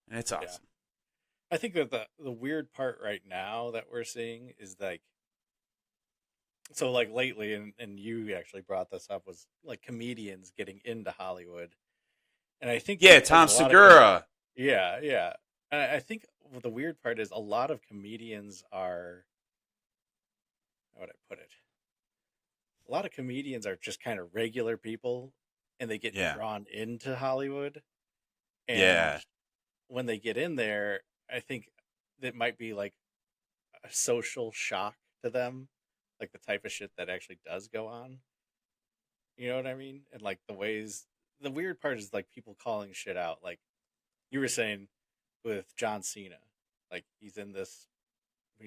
and it's Yeah. awesome. I think that the weird part right now that we're seeing is like, so like lately, and you actually brought this up, was like comedians getting into Hollywood. And I think Yeah, because Tom a lot of Segura. yeah, yeah. And I think the weird part is a lot of comedians are, how would I put it? A lot of comedians are just kind of regular people and they get Yeah, drawn into Hollywood. And yeah, when they get in there, I think that might be like a social shock to them, like the type of shit that actually does go on. You know what I mean? And like the ways, the weird part is like people calling shit out. Like you were saying with John Cena, like he's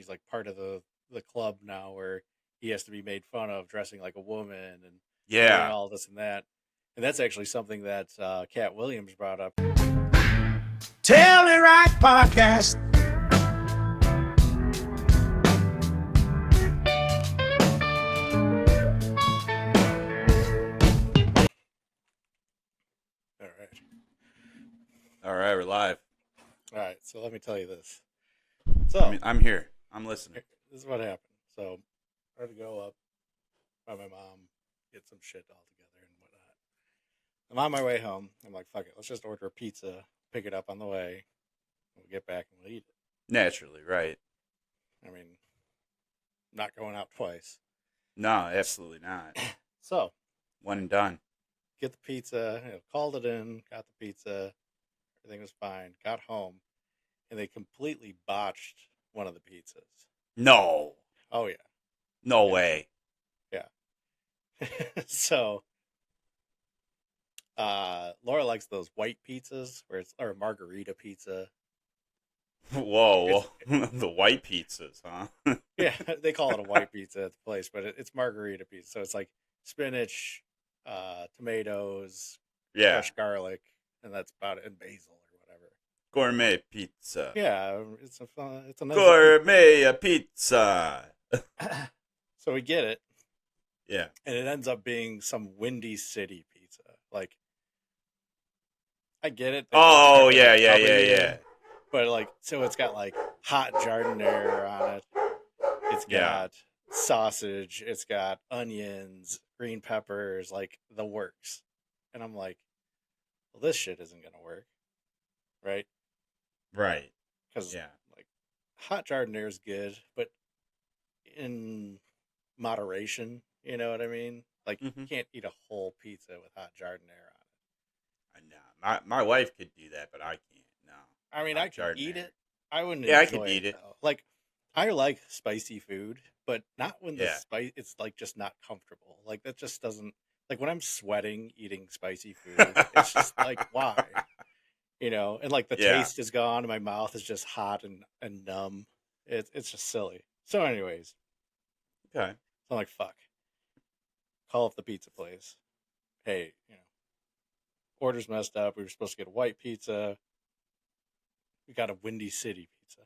like part of the club now where he has to be made fun of dressing like a woman and doing yeah. all this and that. And that's actually something that Cat Williams brought up. Tell the right podcast. All right. All right, we're live. All right. So let me tell you this. I So mean, I'm here. I'm listening. this is what happened. So I had to go up by my mom, get some shit all together and whatnot. I'm on my way home. I'm like, fuck it. Let's just order a pizza, pick it up on the way. We'll get back and we'll eat it. Naturally, right? I mean, not going out twice. No, absolutely not. So One and done. get the pizza, called it in, got the pizza, everything was fine, got home, and they completely botched one of the pizzas. No, Oh yeah, no yeah, way. yeah. So Laura likes those white pizzas where it's or margarita pizza. Whoa, It's the white pizzas, huh? yeah, they call it a white pizza at the place, but it's margarita pizza. So it's like spinach, tomatoes, Yeah, fresh garlic, and that's about it, and basil or whatever. gourmet pizza. Yeah, it's a nice pizza. Gourmet pizza. So we get it, Yeah. and it ends up being some Windy City pizza. Like I get it, they like Oh check with a yeah, yeah, yeah, W, yeah, but like so it's got like hot jardinere on it. It's yeah. got sausage. It's got onions, green peppers, like the works. And I'm like, well, this shit isn't gonna work, right? Right. Because Yeah. like hot jardinere is good, but in moderation. You know what I mean? Like you Mm-hmm. can't eat a whole pizza with hot jardinere on No, my wife could do that, but I can't. No, it. I mean, I hot could eat jardinere. it. I wouldn't Yeah, I could enjoy eat it it. though. Like I like spicy food, but not when the Yeah. spice it's like just not comfortable. Like that just doesn't like when I'm sweating eating spicy food, it's just like why? You know, and like the Yeah. taste is gone and my mouth is just hot and numb. It's just silly. So anyways, Okay. so I'm like fuck. Call up the pizza place. Hey, order's messed up. We were supposed to get a white pizza. We got a Windy City pizza.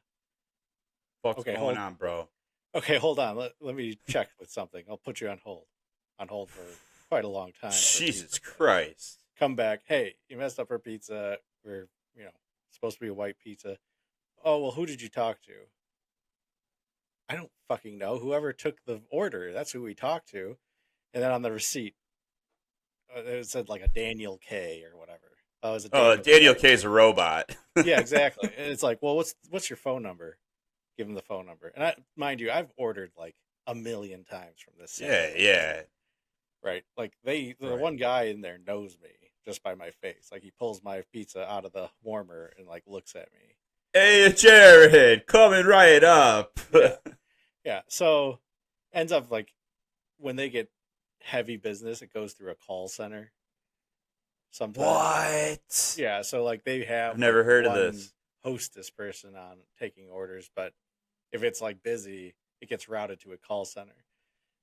What's Okay, going on, bro? hold on. Let me check with something. I'll put you on hold. On hold for quite a long time of her Jesus pizza. Christ. Come back. Hey, you messed up her pizza. We're, supposed to be a white pizza. Oh, well, who did you talk to? I don't fucking know. Whoever took the order, that's who we talked to. And then on the receipt, it said like a Daniel K or whatever. Oh, it was a Oh, Daniel Daniel K. K's a robot. Yeah, exactly. And it's like, well, what's your phone number? Give him the phone number. And mind you, I've ordered like a million times from this same Yeah, place. yeah. Right? Like the Right. one guy in there knows me just by my face. Like he pulls my pizza out of the warmer and like looks at me. Hey, Jared, coming right up. Yeah. Yeah. So ends up like when they get heavy business, it goes through a call center sometimes. What? Yeah. So like they I've have like never heard of one this. hostess person on taking orders, but if it's like busy, it gets routed to a call center.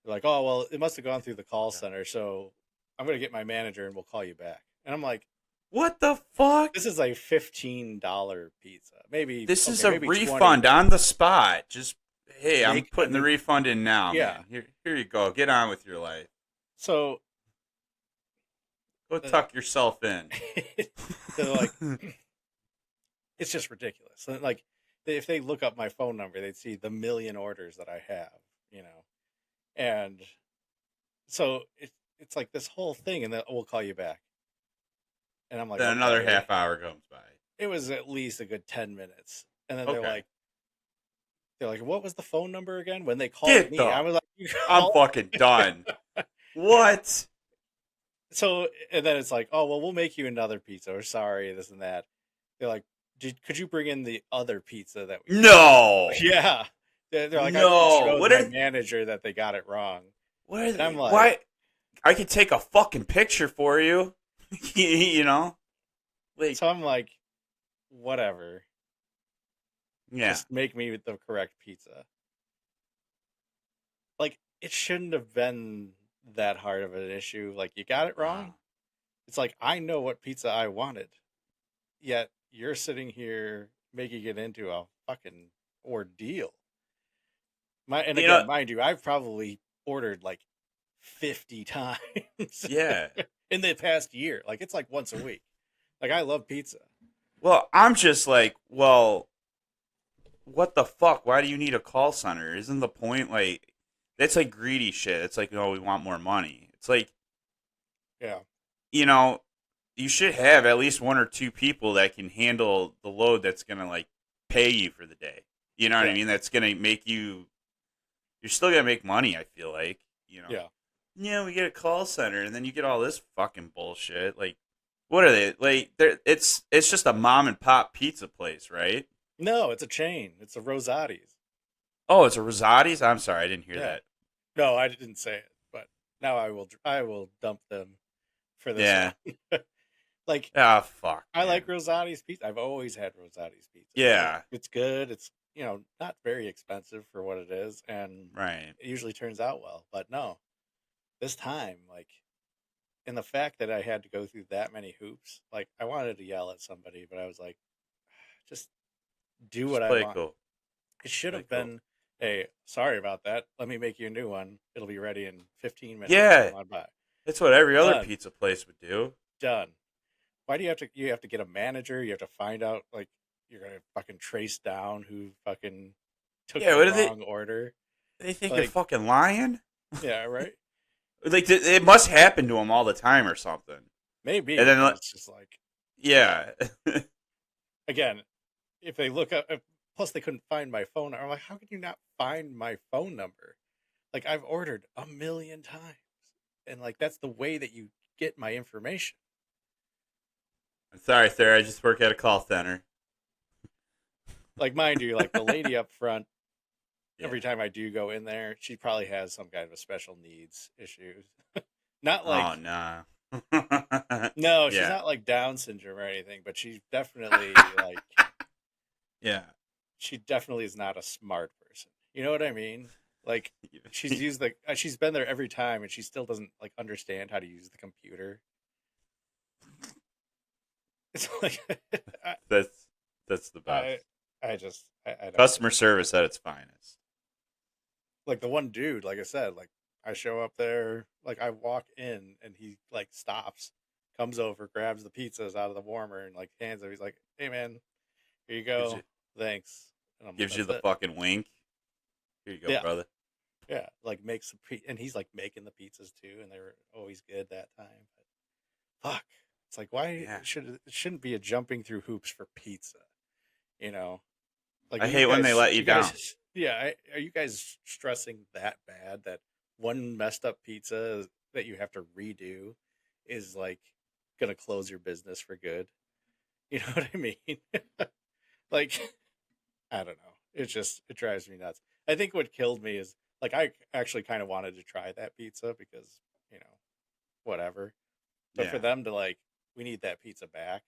They're like, oh, well, it must have gone through the call center. So I'm going to get my manager and we'll call you back. And I'm like, What the fuck? this is a $15 pizza. Maybe, This is okay, a maybe 20. refund on the spot. Just hey, They I'm putting the couldn't, refund in now, yeah. man. Here you go. Get on with your life. So Go uh, tuck yourself in. they're like, it's just ridiculous. And, like, if they look up my phone number, they'd see the million orders that I have, and so it's like this whole thing, and then we'll call you back, and I'm like, Then another okay. half hour comes by. It was at least a good 10 minutes, and then Okay. they're like, what was the phone number again? When they called me, I was like, I'm fucking done. What? So, and then it's like, oh, well, we'll make you another pizza, or sorry, this and that. They're like, could you bring in the other pizza that we No. Yeah. They're like, No. I showed my manager that they got it wrong. What are they? I'm like, why? I could take a fucking picture for you. You know? Like, so I'm like, whatever. yeah. Just make me the correct pizza. Like, it shouldn't have been that hard of an issue. Like, you got it wrong. Wow. It's like, I know what pizza I wanted. Yet you're sitting here making it into a fucking ordeal. Mind you, I've probably ordered like 50 times. Yeah. In the past year. Like, it's like once a week. Like, I love pizza. Well, I'm just like, well, what the fuck? Why do you need a call center? Isn't the point, like, that's like greedy shit. It's like, oh, we want more money. It's like, yeah, you should have at least one or two people that can handle the load that's going to, like, pay you for the day. You know what I mean? That's going to make you're still going to make money, I feel like, Yeah. Yeah, we get a call center, and then you get all this fucking bullshit. Like, what are they? Like, it's just a mom and pop pizza place, right? No, it's a chain. It's a Rosati's. Oh, it's a Rosati's? I'm sorry, I didn't hear that. No, I didn't say it, but now I will dump them for this. Yeah. Like, fuck. I like Rosati's pizza. I've always had Rosati's pizza. Yeah. It's good. It's, not very expensive for what it is, and right. It usually turns out well. But no, this time, like, and the fact that I had to go through that many hoops, like, I wanted to yell at somebody, but I was like, just do what I want. Cool. It should have been, hey, sorry about that. Let me make you a new one. It'll be ready in 15 minutes. Yeah. That's what every other pizza place would do. Done. Why do you have to get a manager? You have to find out, like, you're going to fucking trace down who fucking took the wrong order. They think they're fucking lying? Yeah, right? Like, it must happen to them all the time or something. Maybe. And then it's just like... Yeah. Again, if they look up... Plus, they couldn't find my phone number. I'm like, how could you not find my phone number? Like, I've ordered 1 million times. And, like, that's the way that you get my information. I'm sorry, sir. I just work at a call center. Like, mind you, like, the lady up front, every time I do go in there, she probably has some kind of a special needs issue. Not like... Oh, nah. No, she's not like Down syndrome or anything, but she's definitely, like... Yeah. She definitely is not a smart person. You know what I mean? Like, she's been there every time, and she still doesn't, like, understand how to use the computer. It's like... That's the best. I don't Customer service at its finest. Like, the one dude, like I said, like, I show up there, like, I walk in, and he, like, stops, comes over, grabs the pizzas out of the warmer, and, like, hands them. He's like, hey, man, here you go. Thanks. And gives you the fucking wink. Here you go, brother. Yeah, like, makes and he's, like, making the pizzas, too, and they were always good that time. But, fuck. It's like, why it shouldn't be a jumping through hoops for pizza, Like, I hate when they let you down. Yeah, are you guys stressing that bad that one messed up pizza that you have to redo is, like, gonna close your business for good? You know what I mean? Like, I don't know. It drives me nuts. I think what killed me is, like, I actually kind of wanted to try that pizza because, whatever. But for them to, like, we need that pizza back.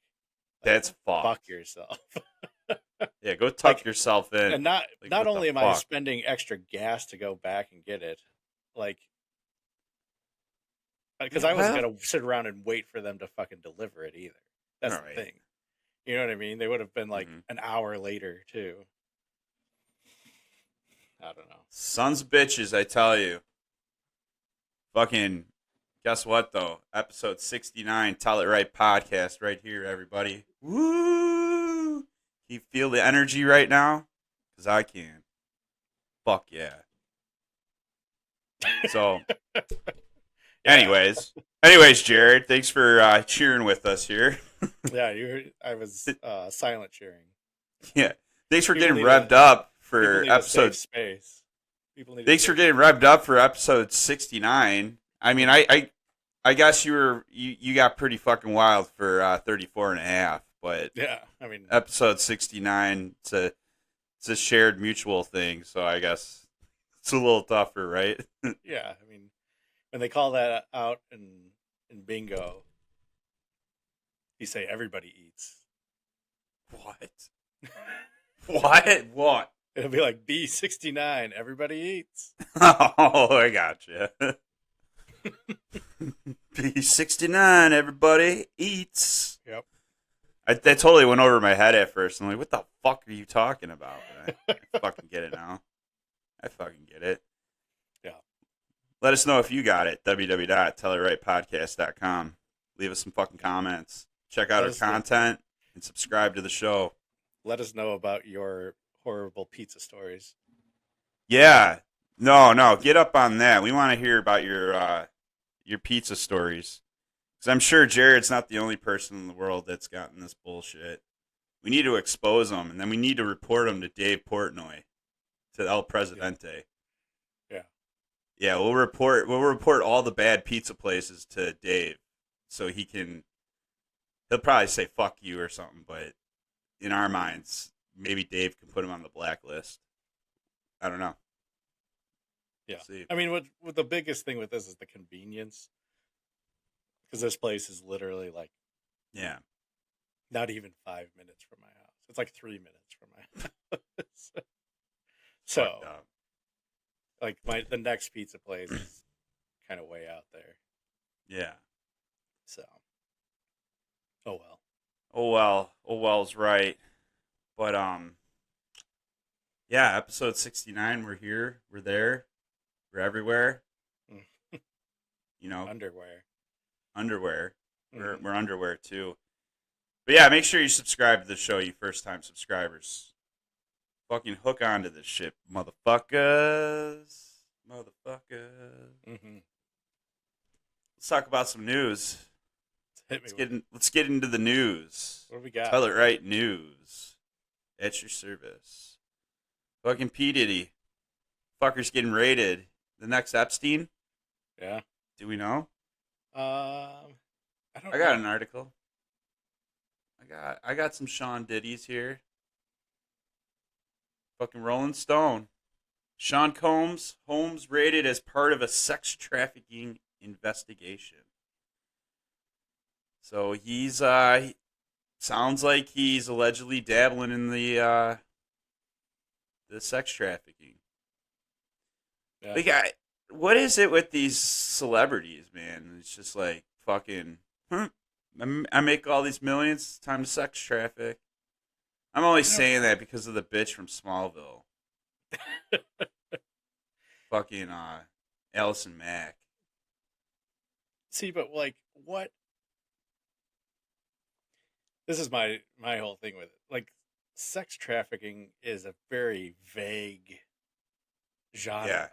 Like, that's fucked. Fuck yourself. Yeah, go tuck yourself in. And not only am I spending extra gas to go back and get it, like, because I wasn't going to sit around and wait for them to fucking deliver it either. That's the thing. You know what I mean? They would have been, like, an hour later, too. I don't know. Sons of bitches, I tell you. Fucking, guess what, though? Episode 69, Tell It Right podcast right here, everybody. Woo! Can you feel the energy right now? Because I can. Fuck yeah. So, anyways, Jared, thanks for cheering with us here. Yeah, I was silent cheering. Yeah, thanks for People getting need revved a up people for need a safe episode. space. People need. A Thanks for safe getting space. revved up for episode 69. I mean, I guess you got pretty fucking wild for 34 and a half, but Yeah, I mean, episode 69, it's a shared mutual thing, so I guess it's a little tougher, right? yeah, I mean, when they call that out in bingo, you say everybody eats. What? What? It'll be like B69, everybody eats. Oh, I gotcha. B69, everybody eats. Yep. That totally went over my head at first. I'm like, what the fuck are you talking about? I fucking get it now. I fucking get it. Yeah. Let us know if you got it. www.tellerightpodcast.com. Leave us some fucking comments. Check out our content and subscribe to the show. Let us know about your horrible pizza stories. Yeah. No. Get up on that. We want to hear about your pizza stories. Because I'm sure Jared's not the only person in the world that's gotten this bullshit. We need to expose them, and then we need to report them to Dave Portnoy, to El Presidente. Yeah. Yeah, we'll report all the bad pizza places to Dave, so he'll probably say fuck you or something, but in our minds, maybe Dave can put him on the blacklist. I don't know. Yeah. See. I mean, what the biggest thing with this is the convenience. Because this place is literally like, Yeah. not even 5 minutes from my house. It's like 3 minutes from my house. So, Fucked up. like the next pizza place is kind of way out there. Yeah. So, oh well. Oh well's right. But yeah, episode 69, we're here, we're there, we're everywhere. You know, Underwear. We're underwear too. But yeah, make sure you subscribe to the show, you first time subscribers. Fucking hook onto this shit, motherfuckers. Mm-hmm. Let's talk about some news. Let's get into the news. What do we got? Tell it right news. At your service. Fucking P. Diddy. Fucker's getting raided. The next Epstein? Yeah. Do we know? I got know. an article. I got some Sean Diddy's here. Fucking Rolling Stone. Sean Holmes raided as part of a sex trafficking investigation. So he's sounds like he's allegedly dabbling in the sex trafficking. Yeah. Like, what is it with these celebrities, man? It's just like fucking. I make all these millions. It's time to sex traffic. I'm only saying that because of the bitch from Smallville. Fucking Allison Mack. See, but like, what? This is my whole thing with it. Like, sex trafficking is a very vague genre. Yeah.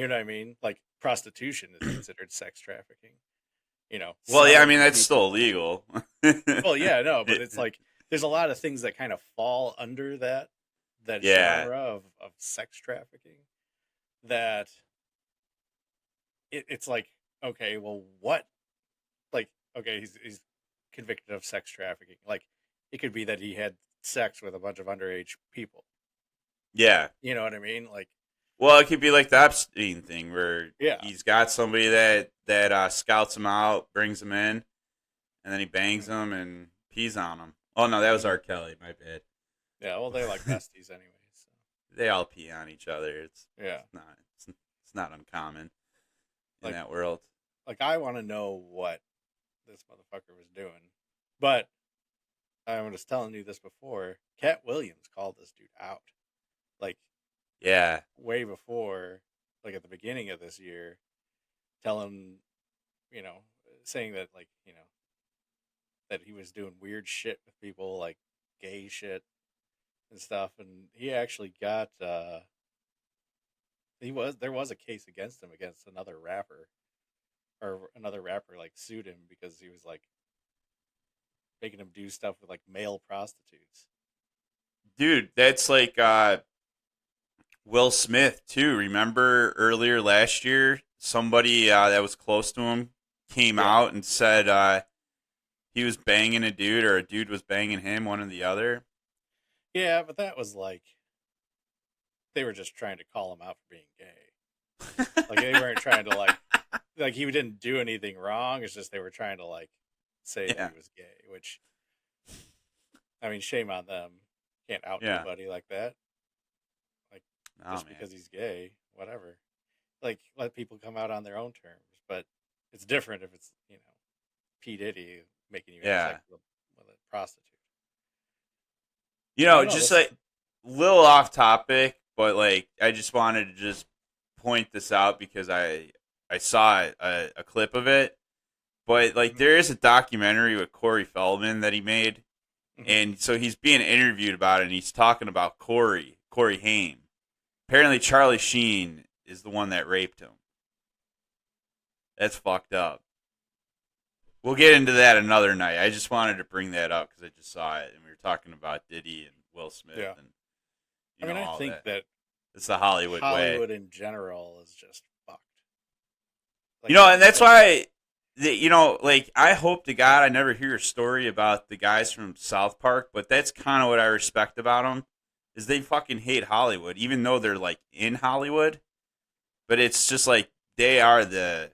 You know what I mean? Like, prostitution is considered sex trafficking. You know. Well, yeah, I selling mean that's people. still illegal. Well, yeah, no, but it's like there's a lot of things that kind of fall under that Yeah. genre of sex trafficking. That it's like, okay, well, what? Like, okay, he's convicted of sex trafficking. Like, it could be that he had sex with a bunch of underage people. Yeah. You know what I mean? Like, Well, it could be like the Epstein thing where Yeah. he's got somebody that scouts him out, brings him in, and then he bangs him and pees on him. Oh no, that was R. Kelly. My bad. yeah, well, they're like besties anyway. So. They all pee on each other. It's Yeah. it's not uncommon in Like- that world. Like, I want to know what this motherfucker was doing. But I was telling you this before. Cat Williams called this dude out. Like, Yeah. way before, like, at the beginning of this year, telling, saying that, like, that he was doing weird shit with people, like gay shit, and stuff, and he actually got there was a case against him against another rapper, or another rapper like sued him because he was like making him do stuff with like male prostitutes. Dude, that's like Will Smith too. Remember earlier last year, somebody that was close to him came Yeah, out and said he was banging a dude or a dude was banging him, one or the other. yeah, but that was like they were just trying to call him out for being gay. Like they weren't trying to like he didn't do anything wrong. It's just they were trying to like say that Yeah, he was gay, which I mean, shame on them. Can't out yeah. nobody like that. Like Oh just man. because he's gay, whatever. Like let people come out on their own terms. But it's different if it's P Diddy making you have Yeah. sex with a prostitute. You I know, don't know. just This. like little off topic, but like I just wanted to just point this out because I saw a clip of it. But like Mhm, there is a documentary with Corey Feldman that he made, mhm. and so he's being interviewed about it, and he's talking about Corey Haim. Apparently, Charlie Sheen is the one that raped him. That's fucked up. We'll get into that another night. I just wanted to bring that up because I just saw it, and we were talking about Diddy and Will Smith Yeah. and I mean, I all think that. that It's the Hollywood way, Hollywood in general is just fucked. you Like know, I and think that's that. why. Like I hope to God I never hear a story about the guys from South Park, but that's kind of what I respect about them is they fucking hate Hollywood, even though they're like in Hollywood. But it's just like they are the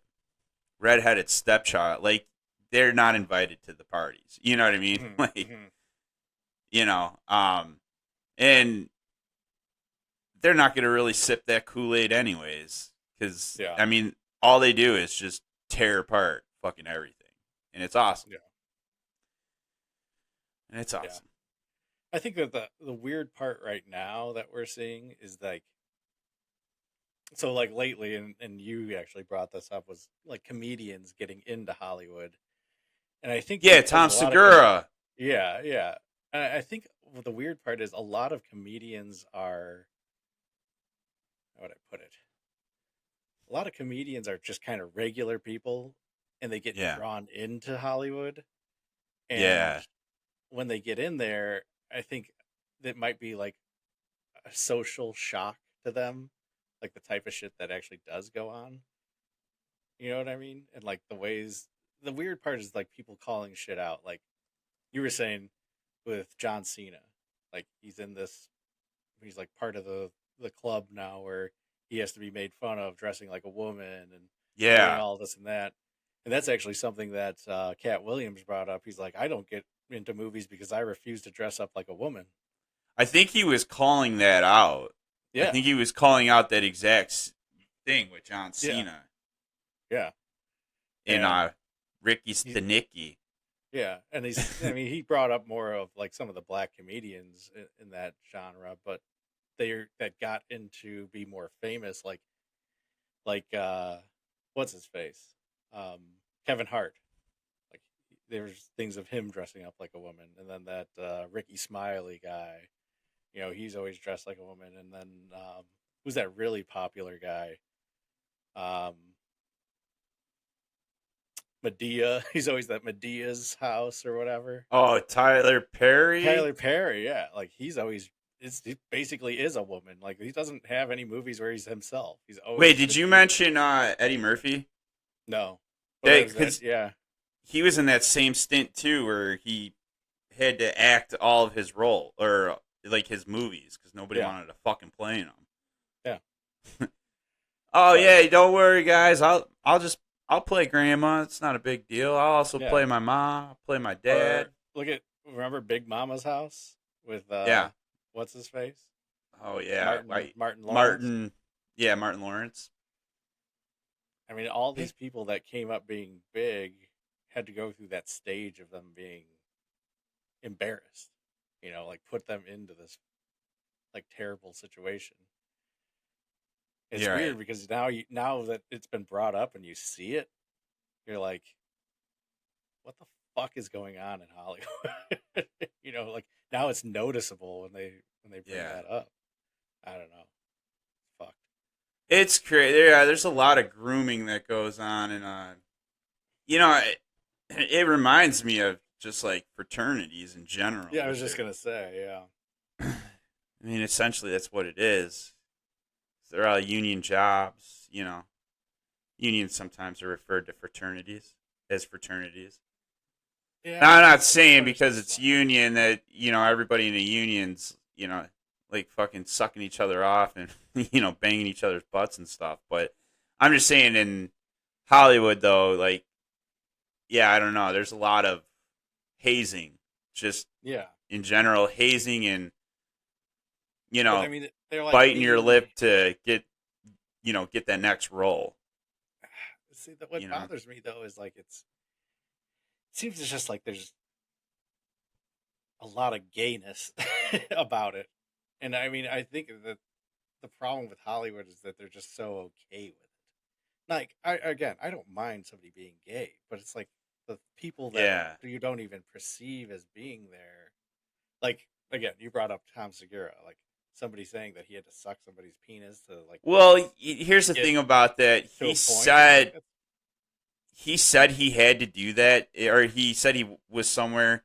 redheaded stepchild. Like they're not invited to the parties. You know what I mean? Mhm, Like mhm. you know, and they're not going to really sip that Kool-Aid anyways, because Yeah, I mean, all they do is just tear apart fucking everything, and it's awesome. yeah, And it's yeah. awesome. I think that the weird part right now that we're seeing is like so like lately, and you actually brought this up was like comedians getting into Hollywood, and I think Yeah, because Tom a lot of Segura. yeah, yeah. And I think the weird part is a lot of comedians are how would I put it? A lot of comedians are just kind of regular people, and they get Yeah, drawn into Hollywood, and yeah, when they get in there, I think that might be like a social shock to them, like the type of shit that actually does go on. You know what I mean? And like the weird part is like people calling shit out. Like you were saying with John Cena, like he's like part of the club now where he has to be made fun of dressing like a woman and doing yeah. all this and that. And that's actually something that Cat Williams brought up. He's like, I don't get into movies because I refuse to dress up like a woman. I think he was calling that out. I Yeah, think he was calling out that exact thing with John yeah, Cena yeah. and And Ricky he's Stenicki. yeah, and I mean, he brought up more of like some of the black comedians in that genre, but that got into be more famous, like what's his face, um, Kevin Hart. Like there's things of him dressing up like a woman, and then that Ricky Smiley guy, he's always dressed like a woman, and then who's that really popular guy? Um, Medea. He's always at Medea's house or whatever. Oh, Tyler Perry. Tyler Perry, yeah, like he basically is a woman. Like he doesn't have any movies where he's himself. He's Wait, always did you Medea. mention Eddie Murphy? No, well, that Yeah, was that. because Yeah, he was in that same stint too, where he had to act all of his role or like his movies because nobody yeah, wanted to fucking play in them. yeah. Oh But yeah, don't worry, guys. I'll play grandma. It's not a big deal. I'll also yeah, play my mom. I'll play my dad. or remember Big Mama's house with Yeah. what's his face, Oh yeah. Martin Lawrence. Martin. Yeah, Martin Lawrence. I mean, all Hey. these people that came up being big had to go through that stage of them being embarrassed. Like put them into this like terrible situation. It's You're right. weird because now that it's been brought up and you see it, you're like, what the fuck is going on in Hollywood? Like now it's noticeable when they they bring Yeah. that up. I don't know. Fuck. It's crazy. Yeah, there's a lot of grooming that goes on, and it reminds me of just like fraternities in general. Yeah, I was just gonna say, yeah. I mean, essentially, that's what it is. They're all union jobs. Unions sometimes are referred to fraternities as fraternities. Yeah, Now, I'm not it's saying pretty because it's slang. union that everybody in a union's like fucking sucking each other off and banging each other's butts and stuff. But I'm just saying in Hollywood though, like yeah, I don't know. There's a lot of hazing, just Yeah, in general, hazing and but I mean, they're like biting your being. lip to get that next role. See, what bothers me though is like it seems it's just like there's a lot of gayness about it, and I mean, I think that the problem with Hollywood is that they're just so okay with it. Like, I don't mind somebody being gay, but it's like the people that Yeah. you don't even perceive as being there. Like, again, you brought up Tom Segura, like somebody saying that he had to suck somebody's penis to like. Well, here's the get thing about that. to a He point. said Like, he had to do that, or he said he was somewhere.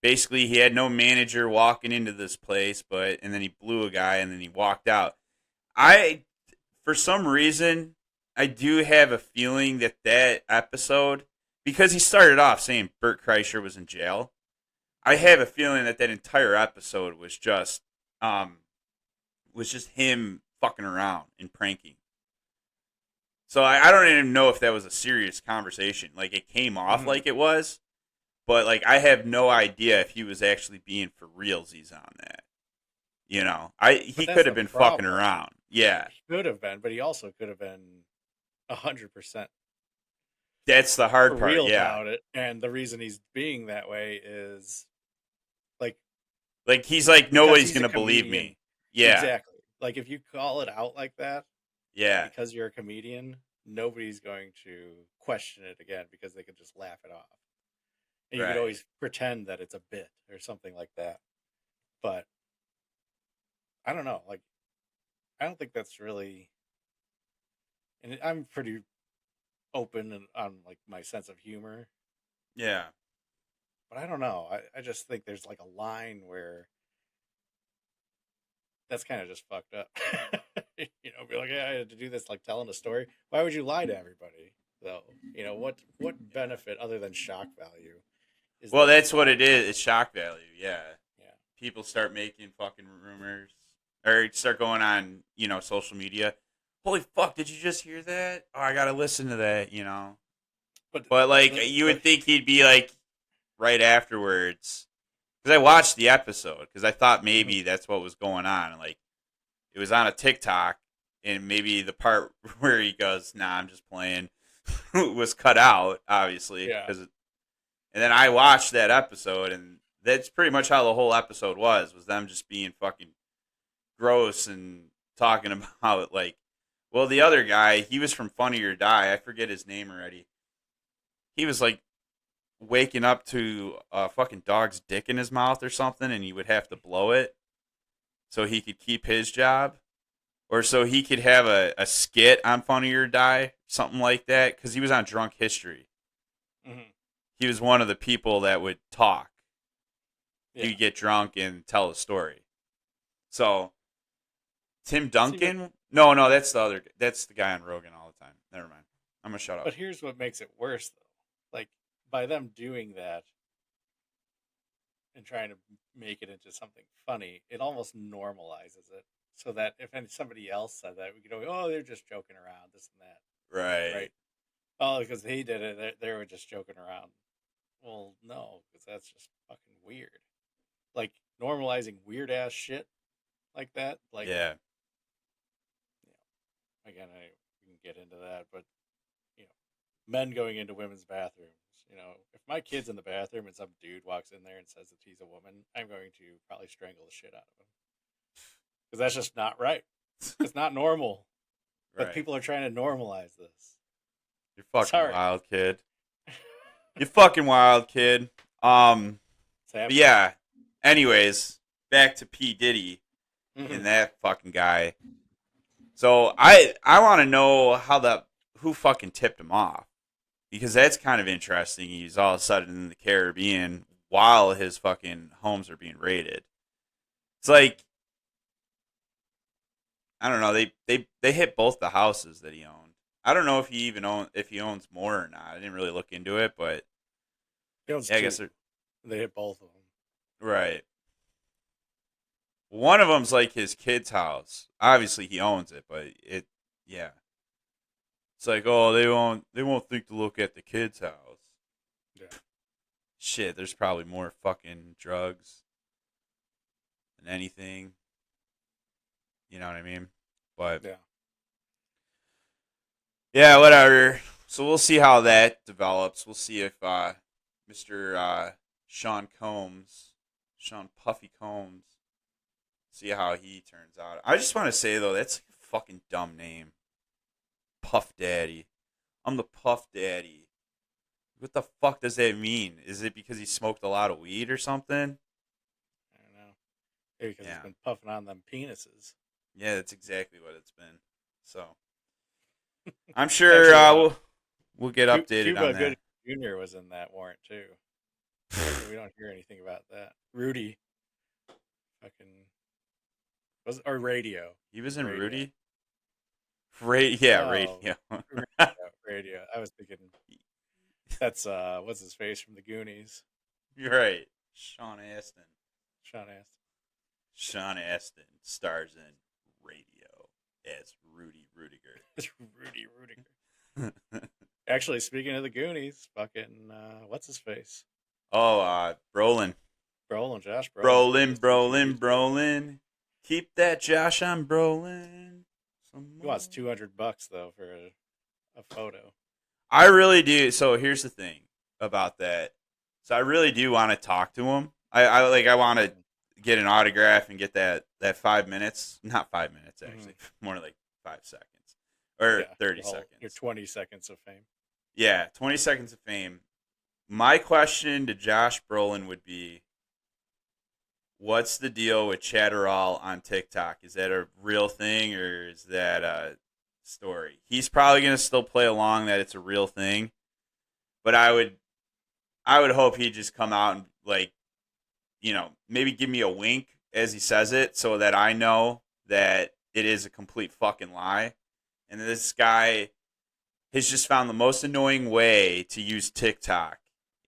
Basically, he had no manager walking into this place, and then he blew a guy, and then he walked out. For some reason, I do have a feeling that episode, because he started off saying Bert Kreischer was in jail. I have a feeling that entire episode was just him fucking around and pranking. So I don't even know if that was a serious conversation. Like it came off like it was, but like I have no idea if he was actually being for realsies on that. He could have been fucking around. Yeah, he could have been, but he also could have been 100% that's the hard for part. real Yeah, about it. And the reason he's being that way is like he's like because nobody's he's a gonna believe comedian. me. Yeah, Exactly. Like if you call it out like that, yeah, because you're a comedian, nobody's going to question it again because they could just laugh it off. And you could Right. always pretend that it's a bit or something like that. But I don't know. Like, I don't think that's really. And I'm pretty open and on like my sense of humor, yeah. but I don't know. I just think there's like a line where that's kind of just fucked up. Be like, yeah, I had to do this, like telling a story. Why would you lie to everybody, though? What benefit other than shock value is Well, there? that's what it is. It's shock value. Yeah. Yeah. People start making fucking rumors or start going on, social media. Holy fuck, did you just hear that? Oh, I got to listen to that, But like you would think he'd be like right afterwards. Cuz I watched the episode cuz I thought maybe that's what was going on. Like it was on a TikTok and maybe the part where he goes, "Nah, I'm just playing." was cut out, obviously, Yeah. and then I watched that episode, and that's pretty much how the whole episode was them just being fucking gross and talking about like, well, the other guy, he was from Funny or Die. I forget his name already. He was like waking up to a fucking dog's dick in his mouth or something, and he would have to blow it so he could keep his job. Or so he could have a skit on Funny or Die, something like that, because he was on Drunk History. Mm-hmm. He was one of the people that would talk. Yeah. He would get drunk and tell a story. So, Tim Duncan? No, that's the other. That's the guy on Rogan all the time. Never mind. I'm gonna shut up. But here's what makes it worse, though. Like by them doing that and trying to make it into something funny, it almost normalizes it. So that if somebody else said that, we could go, "Oh, they're just joking around, this and that." Right. Oh, because he did it, they were just joking around. Well, no, because that's just fucking weird. Like normalizing weird ass shit like that. Like, Yeah. Again, we can get into that, but men going into women's bathrooms. If my kid's in the bathroom and some dude walks in there and says that he's a woman, I'm going to probably strangle the shit out of him. Because that's just not right. It's not normal. But Right. people are trying to normalize this. You're fucking Sorry. wild, kid. You're fucking wild, kid. But yeah. Anyways, back to P. Diddy. in that fucking guy. So I want to know who fucking tipped him off, because that's kind of interesting. He's all of a sudden in the Caribbean while his fucking homes are being raided. It's like, I don't know. They hit both the houses that he owned. I don't know if he owns more or not. I didn't really look into it, but He owns yeah, I two. guess They hit both of them. right. One of them's like his kid's house. Obviously, he owns it, but yeah. It's like, oh, they won't think to look at the kid's house. Yeah. Shit, there's probably more fucking drugs than anything. You know what I mean? But Yeah. yeah, whatever. So we'll see how that develops. We'll see if Mr. Sean Puffy Combs, see how he turns out. I just want to say though, that's like a fucking dumb name. Puff Daddy. I'm the Puff Daddy. What the fuck does that mean? Is it because he smoked a lot of weed or something? I don't know. Maybe because Yeah. he's been puffing on them penises. Yeah, that's exactly what it's been. So I'm sure Actually, we'll get updated Cuba on that. Good Jr. was in that warrant too. We don't hear anything about that. Rudy, or Radio. He was in Radio. Rudy? Oh, Radio. Radio. I was thinking that's what's his face from the Goonies. You're right. Sean Astin. Sean Astin. Sean Astin stars in Radio as Rudy Rudiger. It's Rudy Rudiger. Actually, speaking of the Goonies, what's his face? Oh, Brolin. Josh Brolin. Brolin. Keep that Josh on Brolin. He wants $200 though for a photo. I really do. So here's the thing about that. So I really do want to talk to him. I want to get an autograph and get that 5 minutes. Not 5 minutes, actually. More like 5 seconds. Or 30 seconds. Your 20 seconds of fame. Yeah, 20 seconds of fame. My question to Josh Brolin would be, what's the deal with Chatterall on TikTok? Is that a real thing, or is that a story? He's probably going to still play along that it's a real thing, but I would hope he'd just come out and, like, you know, maybe give me a wink as he says it so that I know that it is a complete fucking lie. And this guy has just found the most annoying way to use TikTok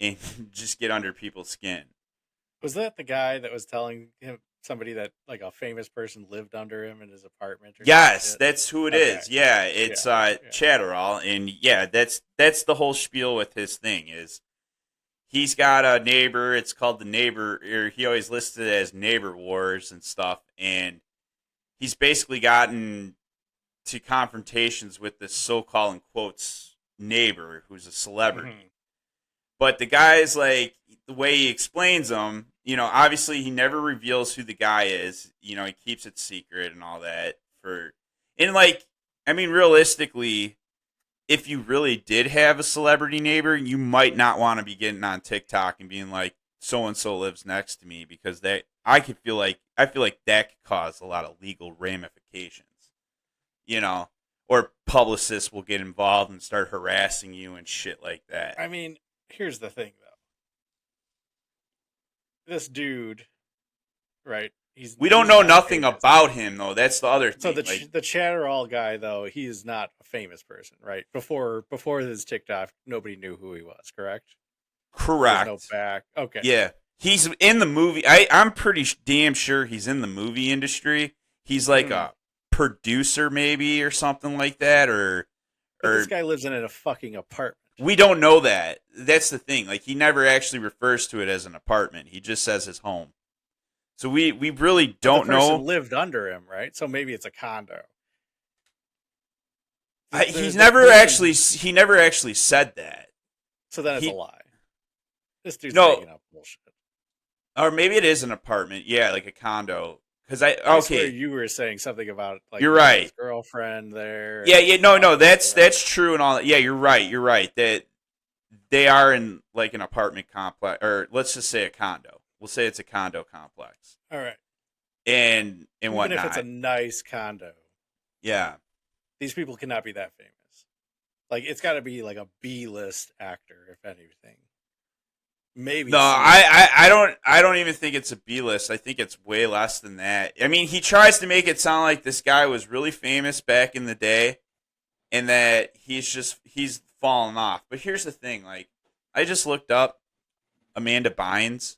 and just get under people's skin. Was that the guy that was telling him somebody that like a famous person lived under him in his apartment? Yes, that's who it is. Yeah, it's Yeah. Chatterall, and yeah, that's the whole spiel with his thing is he's got a neighbor. It's called the neighbor, or he always listed it as Neighbor Wars and stuff, and he's basically gotten to confrontations with this so-called in quotes neighbor who's a celebrity. Mm-hmm. But the guy's like, the way he explains them, you know, obviously he never reveals who the guy is. You know, he keeps it secret and all that. And like, I mean, realistically, if you really did have a celebrity neighbor, you might not want to be getting on TikTok and being like, so and so lives next to me, because I feel like that could cause a lot of legal ramifications. You know, or publicists will get involved and start harassing you and shit like that. I mean, here's the thing, though. This dude, right? We don't know nothing about him, though. That's the other thing. So the Chatterall guy, though, he is not a famous person, right? Before this TikTok, nobody knew who he was, correct? Correct. There's no back. Okay. Yeah. He's in the movie. I'm pretty damn sure he's in the movie industry. He's like a producer, maybe, or something like that, But this guy lives in a fucking apartment. We don't know that. That's the thing. Like, he never actually refers to it as an apartment. He just says his home. So we really don't know. Lived under him, right? So maybe it's a condo. He never actually said that. So then it's a lie. This dude's making up bullshit. Or maybe it is an apartment. Yeah, like a condo. Because I swear you were saying something about like you're right. His girlfriend there. Yeah, no, that's true and all that. Yeah, you're right. That they are in like an apartment complex, or let's just say a condo. We'll say it's a condo complex. All right. and Even whatnot. if it's a nice condo, Yeah. these people cannot be that famous. Like, it's got to be like a B-list actor, if anything. Maybe. No, C. I don't even think it's a B list. I think it's way less than that. I mean, he tries to make it sound like this guy was really famous back in the day, and that he's fallen off. But here's the thing: like, I just looked up Amanda Bynes.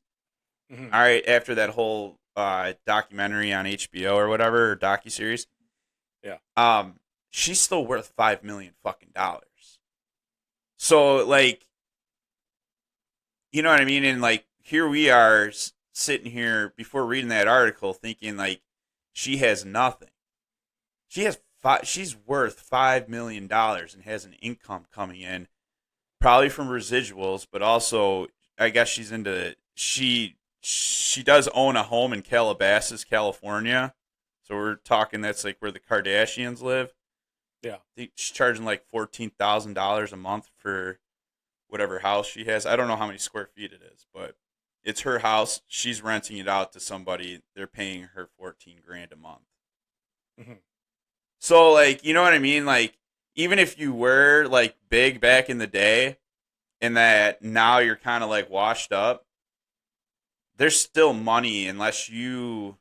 Mhm. All right, after that whole documentary on HBO or whatever, or docuseries. Yeah. She's still worth $5 million fucking dollars. So like, you know what I mean? And like, here we are sitting here before reading that article, thinking like she has nothing. She's worth $5 million and has an income coming in, probably from residuals, but also I guess she does own a home in Calabasas, California. So we're talking that's like where the Kardashians live. Yeah. I think she's charging like $14,000 a month for whatever house she has. I don't know how many square feet it is, but it's her house. She's renting it out to somebody. They're paying her 14 grand a month. Mm-hmm. So like, you know what I mean? Like, even if you were like big back in the day and that now you're kind of like washed up, there's still money unless you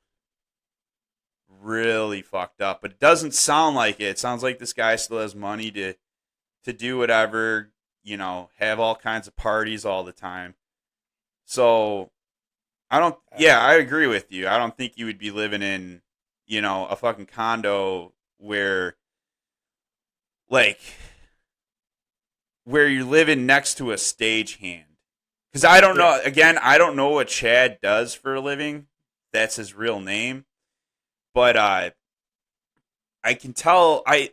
really fucked up. But it doesn't sound like it. It sounds like this guy still has money to do whatever, you know, have all kinds of parties all the time. So I agree with you. I don't think you would be living in, you know, a fucking condo where you're living next to a stagehand. Because I don't know, again, I don't know what Chad does for a living. That's his real name. But I can tell, I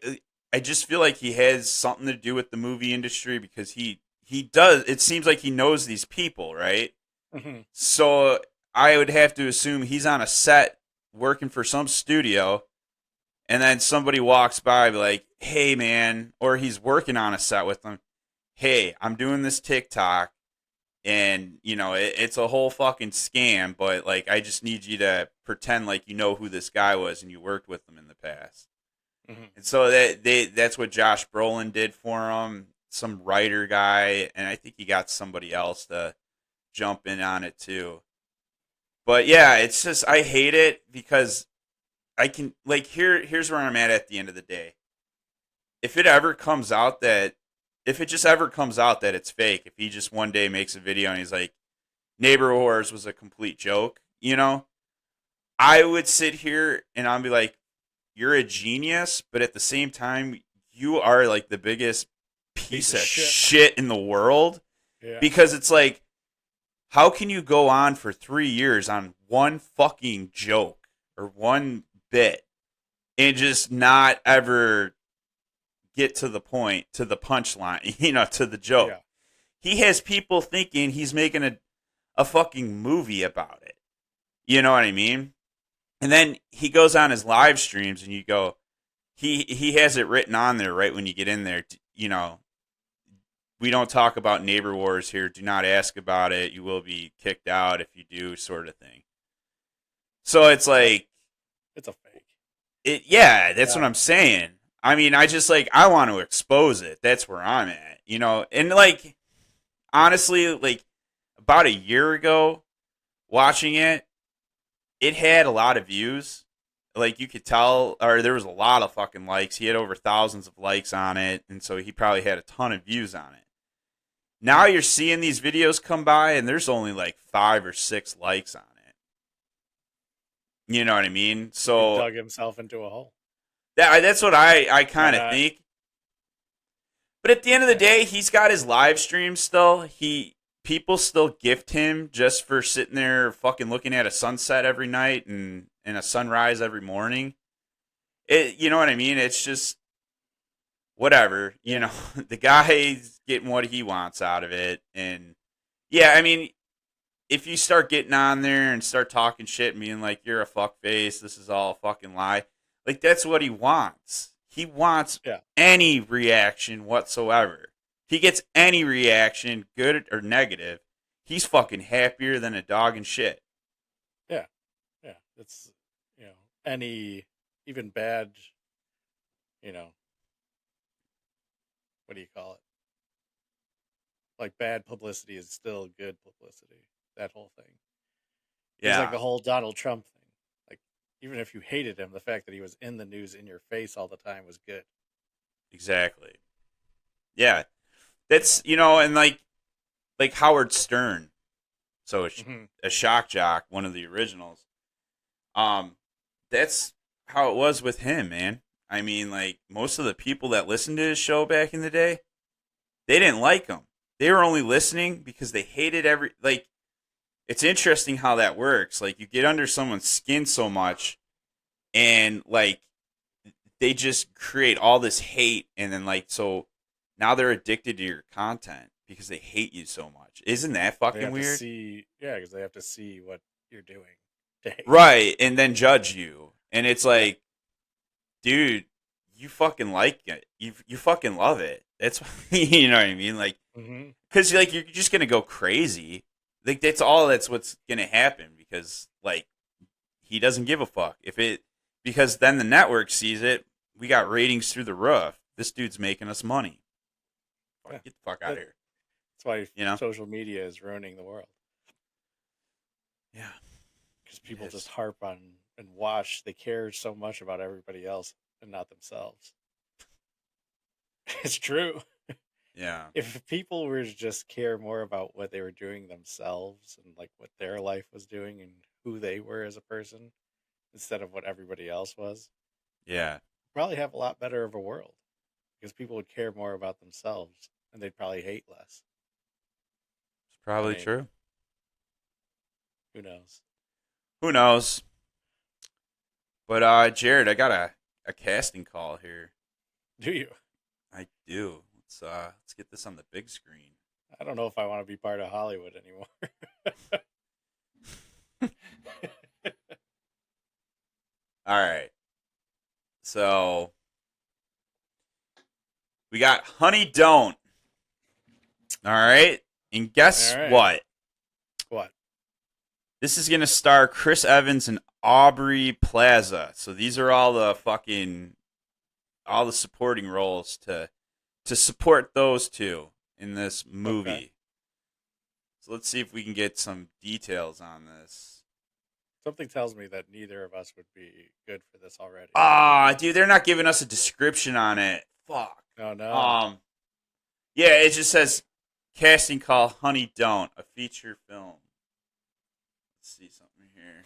just feel like he has something to do with the movie industry because he does, it seems like he knows these people, right? Mm-hmm. So I would have to assume he's on a set working for some studio, and then somebody walks by like, hey man, or he's working on a set with them, hey, I'm doing this TikTok, and you know it's a whole fucking scam, but like I just need you to pretend like you know who this guy was and you worked with him in the past. Mm-hmm. And so that's what Josh Brolin did for him, some writer guy, and I think he got somebody else to jump in on it too. But yeah, it's just I hate it because I can like here's where I'm at the end of the day. If it just ever comes out that it's fake, if he just one day makes a video and he's like, Neighbor Wars was a complete joke, you know, I would sit here and I'll be like, you're a genius, but at the same time, you are like the biggest piece of shit in the world. Yeah. Because it's like, how can you go on for 3 years on one fucking joke or one bit and just not ever get to the point, to the punchline, you know, to the joke? Yeah. He has people thinking he's making a fucking movie about it. You know what I mean? And then he goes on his live streams and you go, he has it written on there right when you get in there, you know, we don't talk about neighbor wars here. Do not ask about it. You will be kicked out if you do, sort of thing. So it's like, it's a fake. That's what I'm saying. I mean, I just like, I want to expose it. That's where I'm at, you know? And like, honestly, like about a year ago, watching it had a lot of views. Like you could tell, or there was a lot of fucking likes. He had over thousands of likes on it. And so he probably had a ton of views on it. Now you're seeing these videos come by and there's only like 5 or 6 likes on it. You know what I mean? So he dug himself into a hole. That's what I kind of think. But at the end of the day, he's got his live stream still. People still gift him just for sitting there fucking looking at a sunset every night and a sunrise every morning. You know what I mean? It's just whatever, you know, the guy's getting what he wants out of it. And yeah, I mean, if you start getting on there and start talking shit and being like, you're a fuckface, this is all a fucking lie, like that's what he wants. He wants any reaction whatsoever. If he gets any reaction, good or negative, he's fucking happier than a dog and shit. Yeah. Yeah. any even bad, what do you call it? Like bad publicity is still good publicity. That whole thing. It's like Yeah, the whole Donald Trump thing. Like even if you hated him, the fact that he was in the news in your face all the time was good. exactly. Yeah, that's and like Howard Stern, so Hmm. a shock jock, one of the originals. That's how it was with him, man. I mean, like most of the people that listened to his show back in the day, they didn't like him. They were only listening because they hated every like. It's interesting how that works. Like you get under someone's skin so much, and like they just create all this hate, and then like so now they're addicted to your content because they hate you so much. Isn't that They fucking have to weird? see, yeah, because they have to see what you're doing to hate you. Right, and then judge you, and it's Yeah. like, dude, you fucking like it. You fucking love it. That's you know what I mean, like Hmm. because like you're just gonna go crazy. Like that's what's gonna happen because like he doesn't give a fuck if it because then the network sees it. We got ratings through the roof. This dude's making us money. Fuck, Yeah. get the fuck out of That- here. That's why You know? social media is ruining the world. Yeah. Because It people is. just harp on and watch. They care so much about everybody else and not themselves. It's true. Yeah. If people were to just care more about what they were doing themselves and like what their life was doing and who they were as a person instead of what everybody else was, Yeah. probably have a lot better of a world because people would care more about themselves and they'd probably hate less. It's I probably mean, true. who knows? Who knows? But Jared, I got a casting call here. Do you? I do. Let's get this on the big screen. I don't know if I want to be part of Hollywood anymore. All right. So we got Honey Don't. All right. And guess All right. what? What? This is gonna star Chris Evans and Aubrey Plaza. So these are all the supporting roles to support those two in this movie. Okay. So let's see if we can get some details on this. Something tells me that neither of us would be good for this already. Ah, dude, they're not giving us a description on it. Fuck. Oh no. Yeah, it just says casting call Honey Don't, a feature film. Let's see something here.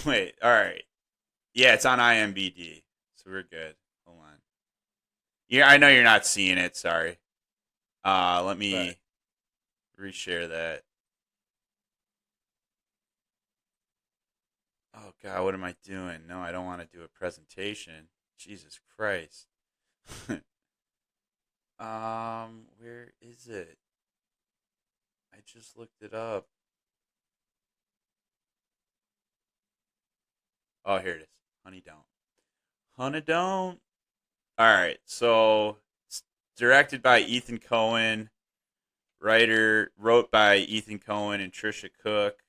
Wait, all right. Yeah, it's on IMDb, so we're good. Hold on. Yeah, I know you're not seeing it. Sorry. Let me reshare that. Oh God, what am I doing? No, I don't want to do a presentation. Jesus Christ. Where is it? I just looked it up. Oh, here it is. Honey Don't. Honey Don't. All right, so it's directed by Ethan Cohen. Wrote by Ethan Cohen and Trisha Cook.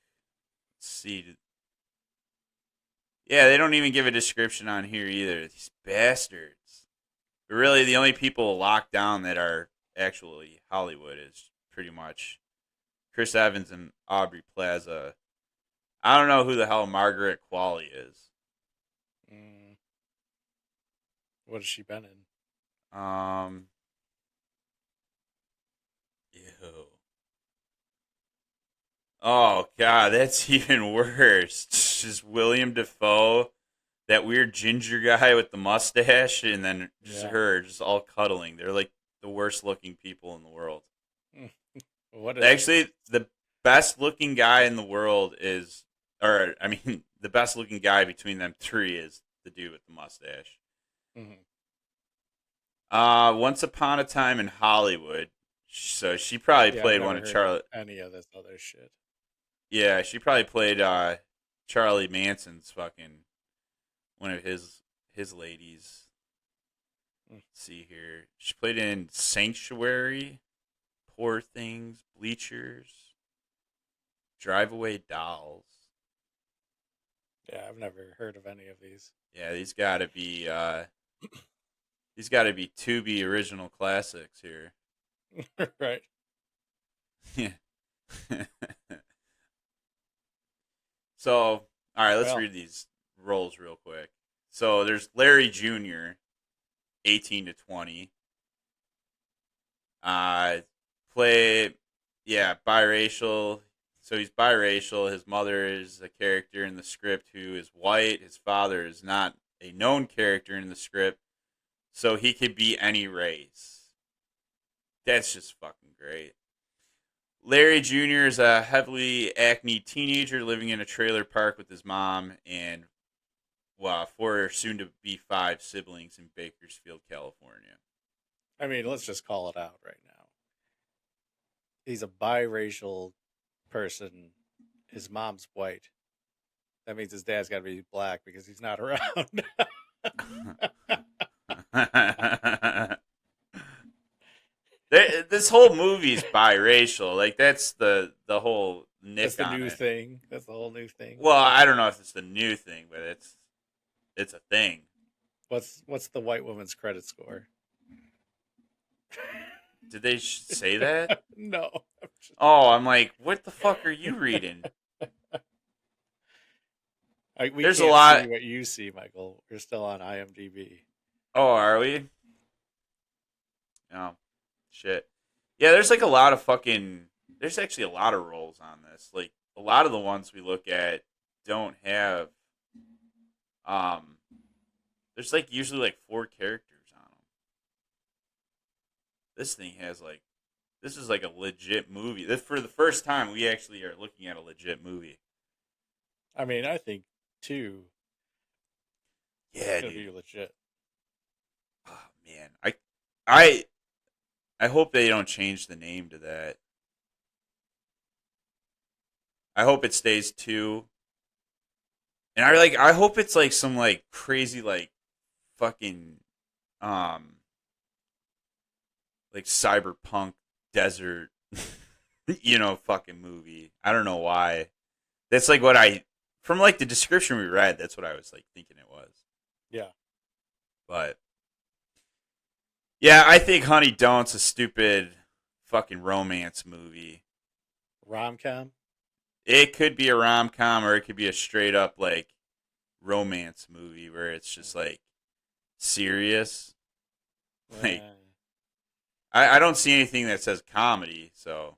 Let's see. Yeah, they don't even give a description on here either. These bastards. But really, the only people locked down that are actually Hollywood is pretty much Chris Evans and Aubrey Plaza. I don't know who the hell Margaret Qualley is. What has she been in? Ew. Oh God, that's even worse. Just William Dafoe, that weird ginger guy with the mustache, and then just Yeah. her, just all cuddling. They're like the worst looking people in the world. What is Actually, the best looking guy in the world is, or I mean, the best looking guy between them three is the dude with the mustache. Mhm. Once Upon a Time in Hollywood. So she probably Yeah, I've played never one of heard Charlie. any of this other shit. Yeah, she probably played Charlie Manson's fucking one of his ladies. Let's see here. She played in Sanctuary, Poor Things, Bleachers, Drive Away Dolls. Yeah, I've never heard of any of these. Yeah, these got to be Tubi original classics here. Right. Yeah. So, all right, let's Well. read these roles real quick. So there's Larry Jr., 18 to 20. Biracial. So he's biracial. His mother is a character in the script who is white. His father is not a known character in the script. So he could be any race. That's just fucking great. Larry Jr. is a heavily acne teenager living in a trailer park with his mom and 4 soon to be 5 siblings in Bakersfield, California. I mean, let's just call it out right now. He's a biracial person. His mom's white. That means his dad's got to be black because he's not around. This whole movie's biracial. Like that's the whole nick That's the on new it. thing. That's the whole new thing. Well, I don't know if it's the new thing, but it's a thing. What's the white woman's credit score? Did they say that? No. Oh, I'm like, what the fuck are you reading? There's a lot. See what you see, Michael. We're still on IMDb. Oh, are we? Oh, shit. Yeah, there's like a lot of there's actually a lot of roles on this. Like a lot of the ones we look at don't have. There's like usually like 4 characters on them. This thing has like, this is like a legit movie. For the first time, we actually are looking at a legit movie. I mean, I think 2 Yeah, could dude. be legit. Oh man, I hope they don't change the name to that. I hope it stays 2. And I hope it's like some like crazy like fucking like cyberpunk desert fucking movie. I don't know why. That's like what from like the description we read, that's what I was like thinking it was. Yeah. But yeah, I think Honey Don't's a stupid fucking romance movie. Rom-com? It could be a rom-com or it could be a straight up like romance movie where it's just like serious. Like I don't see anything that says comedy, so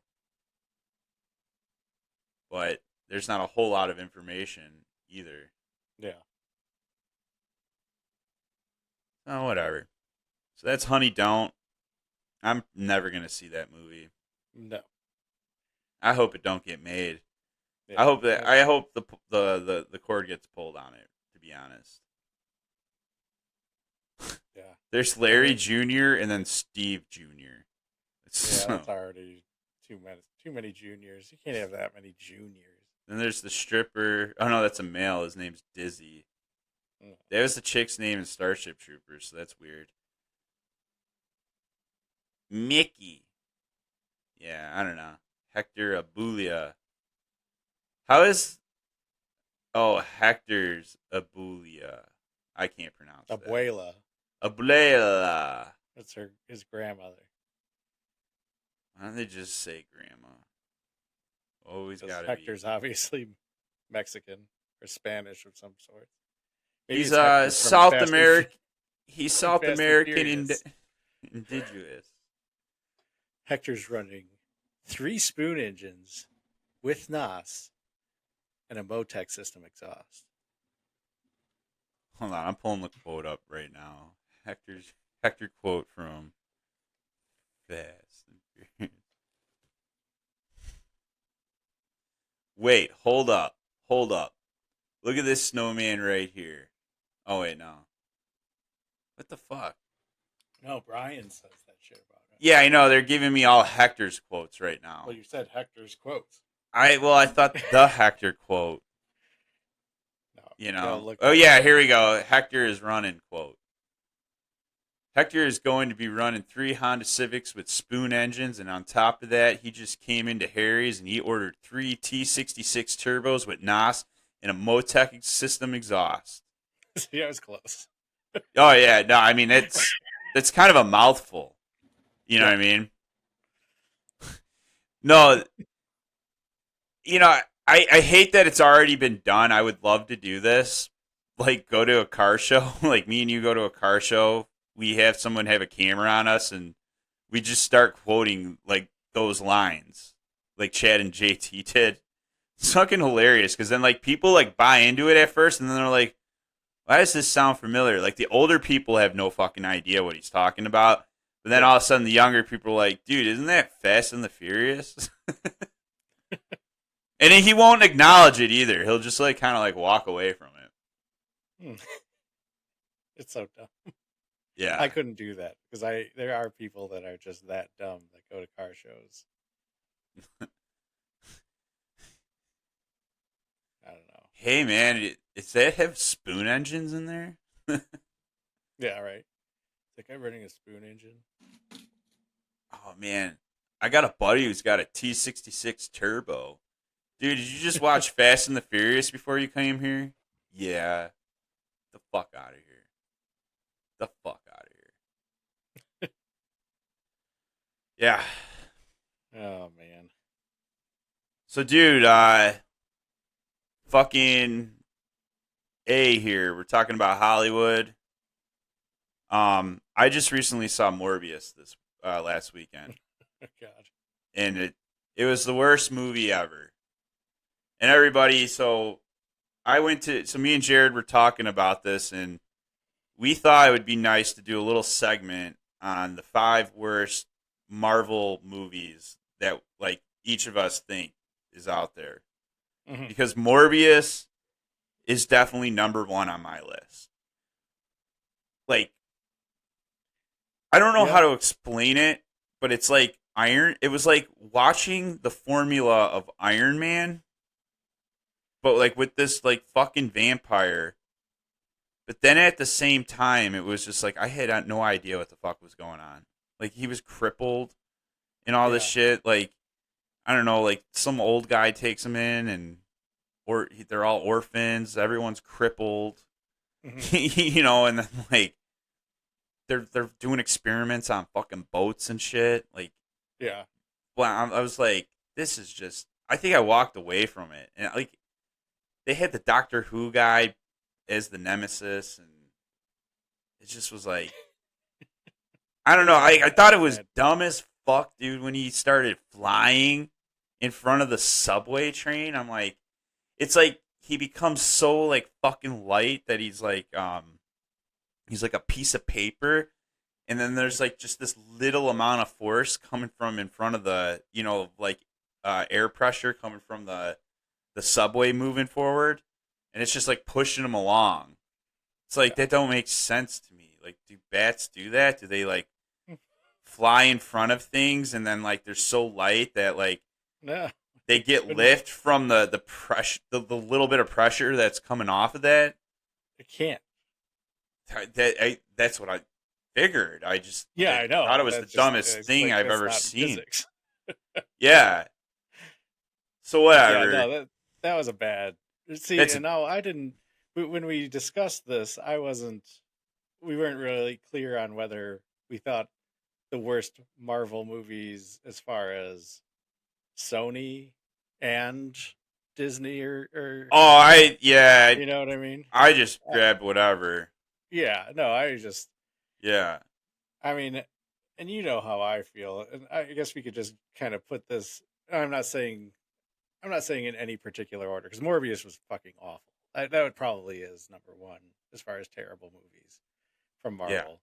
but there's not a whole lot of information either. Yeah. Oh, whatever. So that's Honey Don't. I'm never gonna see that movie. No. I hope it don't get made. Yeah. I hope the cord gets pulled on it, to be honest. Yeah. There's Larry Jr. and then Steve Jr. Yeah, that's already too many juniors. You can't have that many juniors. Then there's the stripper. Oh no, that's a male. His name's Dizzy. That was the chick's name in Starship Troopers, so that's weird. Mickey. Yeah, I don't know. Hector Abulia. How is... Oh, Hector's Abulia. I can't pronounce that. Abuela. Abuela. That's his grandmother. Why don't they just say grandma? Always got to be. Hector's obviously Mexican or Spanish of some sort. Maybe He's it's South American. He's South Fast and American Furious. indigenous. Hector's running 3 spoon engines with NOS and a Motec system exhaust. Hold on, I'm pulling the quote up right now. Hector quote from Fast and Furious. Wait, hold up. Look at this snowman right here. Oh wait, no. What the fuck? No, Brian says that shit about it. Yeah, I know. They're giving me all Hector's quotes right now. Well, you said Hector's quotes. I thought the Hector quote. No, Oh yeah, here we go. Hector is running quote. Hector is going to be running 3 Honda Civics with spoon engines, and on top of that, he just came into Harry's and he ordered 3 T66 turbos with NOS and a Motec system exhaust. Yeah, it was close. Oh yeah, no, I mean that's kind of a mouthful. You know what I mean? No, I hate that it's already been done. I would love to do this. Like go to a car show, like me and you go to a car show. We have someone have a camera on us and we just start quoting like those lines like Chad and JT did. It's fucking hilarious because then like people like buy into it at first and then they're like, why does this sound familiar? Like the older people have no fucking idea what he's talking about. But then all of a sudden the younger people are like, dude, isn't that Fast and the Furious? And he won't acknowledge it either. He'll just like kind of like walk away from it. It's so dumb. Yeah. I couldn't do that because there are people that are just that dumb that go to car shows. I don't know. Hey man, does that have spoon engines in there? Yeah, right. Is that guy running a spoon engine? Oh man, I got a buddy who's got a T66 turbo. Dude, did you just watch Fast and the Furious before you came here? Yeah. The fuck out of here. The fuck out of here. Yeah. Oh man. So dude, fucking A here. We're talking about Hollywood. I just recently saw Morbius this last weekend. Oh God. And it was the worst movie ever. And everybody, so me and Jared were talking about this, and we thought it would be nice to do a little segment on the 5 worst Marvel movies that like each of us think is out there. Mm-hmm. Because Morbius is definitely number 1 on my list. Like, I don't know how to explain it, but it's like it was like watching the formula of Iron Man, but like with this like fucking vampire. But then at the same time, it was just like I had no idea what the fuck was going on. Like he was crippled and all this shit. Like I don't know, like some old guy takes him in, they're all orphans. Everyone's crippled, Mm-hmm. and then like they're doing experiments on fucking boats and shit. Like Yeah. well, I was like, this is just. I think I walked away from it, and like they had the Doctor Who guy as the nemesis, and it just was like, I don't know. I thought it was dumb as fuck, dude, when he started flying in front of the subway train. I'm like, it's like he becomes so like fucking light that he's like a piece of paper. And then there's like just this little amount of force coming from in front of the, air pressure coming from the subway moving forward. And it's just like pushing him along. It's like, that don't make sense to me. Like, do bats do that? Do they like fly in front of things and then like they're so light that like they get lift from the pressure, the little bit of pressure that's coming off of that? It can't. That's what I figured. I I know. thought it was the dumbest thing I've ever seen. Physics. Yeah. So whatever. Yeah, no, that was a bad. See, no, I didn't. When we discussed this, we weren't really clear on whether we thought the worst Marvel movies as far as Sony and Disney or you know what I mean? I just grabbed whatever. Yeah, no, Yeah. I mean, and you know how I feel, and I guess we could just kind of put this. I'm not saying in any particular order because Morbius was fucking awful. That would probably is number 1 as far as terrible movies from Marvel. Yeah.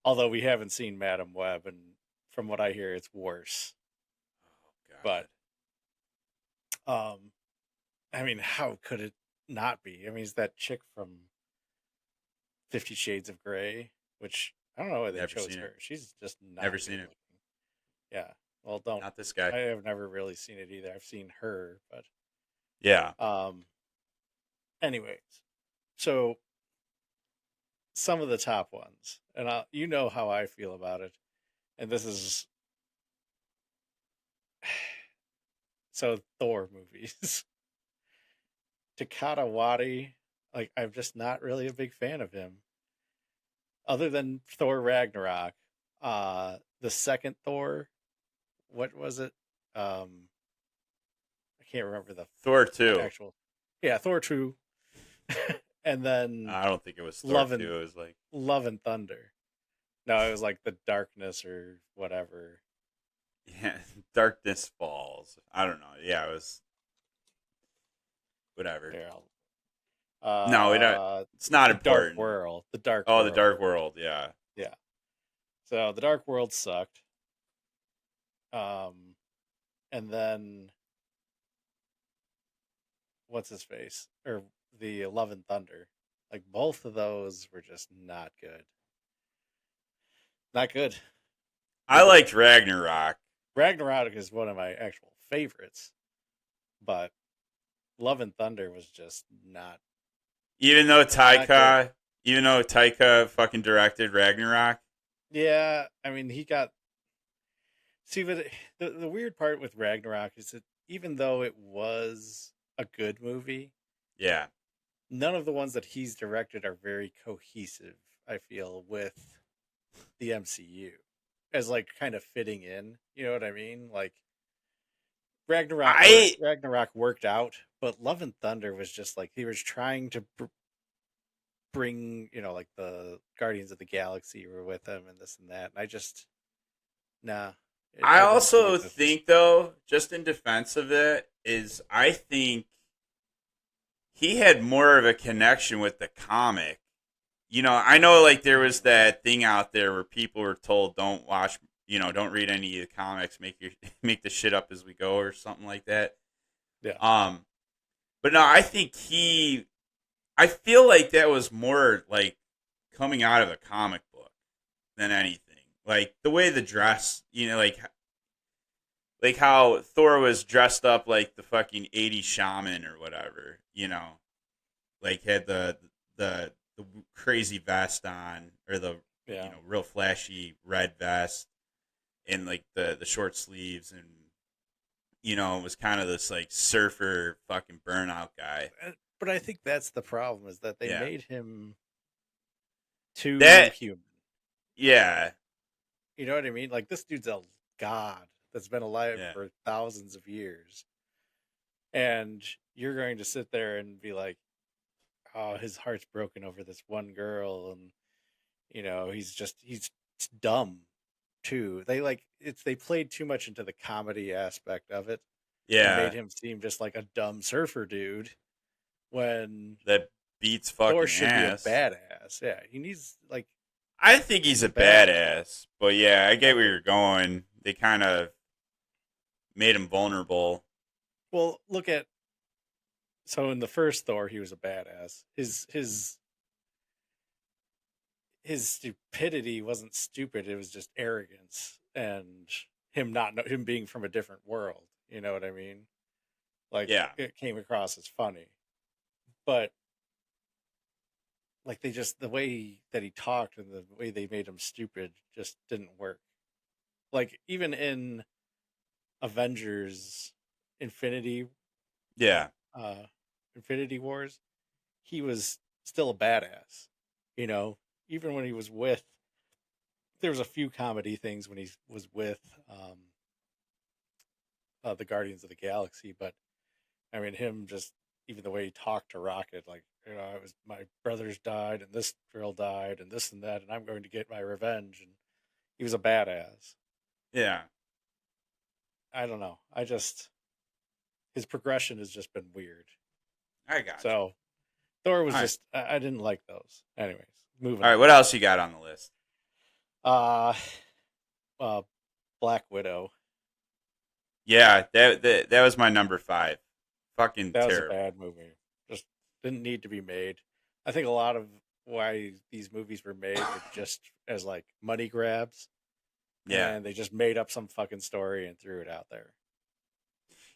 Although we haven't seen Madam Web, and from what I hear, it's worse. Oh, God. But, I mean, how could it not be? I mean, it's that chick from 50 Shades of Grey, which I don't know why they chose her. She's just not never seen it. Yeah. Well, not this guy. I have never really seen it either. I've seen her, but yeah. Anyways, so some of the top ones, and you know how I feel about it. And this is so Thor movies. Takata Wadi, like I'm just not really a big fan of him. Other than Thor Ragnarok, the second Thor, what was it? I can't remember the Thor 2. actual. Yeah, Thor 2. And then I don't think it was Thor Love 2. and It was like, Love and Thunder. No, it was like the Darkness or whatever. yeah, Darkness Falls. I don't know. Yeah, it was whatever. Here, No, it's not the important. Dark World. The Dark Oh, World. the Dark World. Yeah. Yeah. So the Dark World sucked. And then what's his face? Or the Love and Thunder. Like both of those were just not good. Not good. I liked Ragnarok. Ragnarok is one of my actual favorites, but Love and Thunder was just not. Even though Taika fucking directed Ragnarok. Yeah, I mean he got. See, but the weird part with Ragnarok is that even though it was a good movie, Yeah. none of the ones that he's directed are very cohesive. I feel with the MCU as like kind of fitting in. You know what I mean? Like Ragnarok worked out, but Love and Thunder was just like he was trying to bring, like the Guardians of the Galaxy were with him and this and that. And I just nah. I also think though, just in defense of it, is I think he had more of a connection with the comic. I know like there was that thing out there where people were told don't watch, don't read any of the comics, make the shit up as we go or something like that. Yeah. But no, I feel like that was more like coming out of a comic book than anything. Like the way the dress, like how Thor was dressed up like the fucking 80s shaman or whatever, like had the crazy vest on or the real flashy red vest and like the short sleeves and it was kind of this like surfer fucking burnout guy. But I think that's the problem is that they made him too human. Yeah. You know what I mean? Like this dude's a god that's been alive for thousands of years. And you're going to sit there and be like, oh, his heart's broken over this one girl and he's dumb too. They played too much into the comedy aspect of it. Yeah. And made him seem just like a dumb surfer dude when that beats fucking Thor should ass. be a badass. Yeah, he needs like. I think he's a badass, but yeah, I get where you're going. They kind of made him vulnerable. Well, look at. So in the first Thor, he was a badass. His stupidity wasn't stupid; it was just arrogance and him being from a different world. You know what I mean? Like, it came across as funny, but like the way that he talked and the way they made him stupid just didn't work. Like even in Avengers Infinity Wars, he was still a badass. Even when he was there was a few comedy things when he was with the Guardians of the Galaxy, but I mean him just even the way he talked to Rocket, like it was my brothers died and this girl died and this and that, and I'm going to get my revenge, and he was a badass. Yeah, I don't know. His progression has just been weird. I got so. Thor was just I didn't like those. Anyways, moving. All right, what else you got on the list? Black Widow. Yeah, that was my number 5. Fucking that terrible. was a bad movie. Just didn't need to be made. I think a lot of why these movies were made were just as like money grabs. Yeah, and they just made up some fucking story and threw it out there.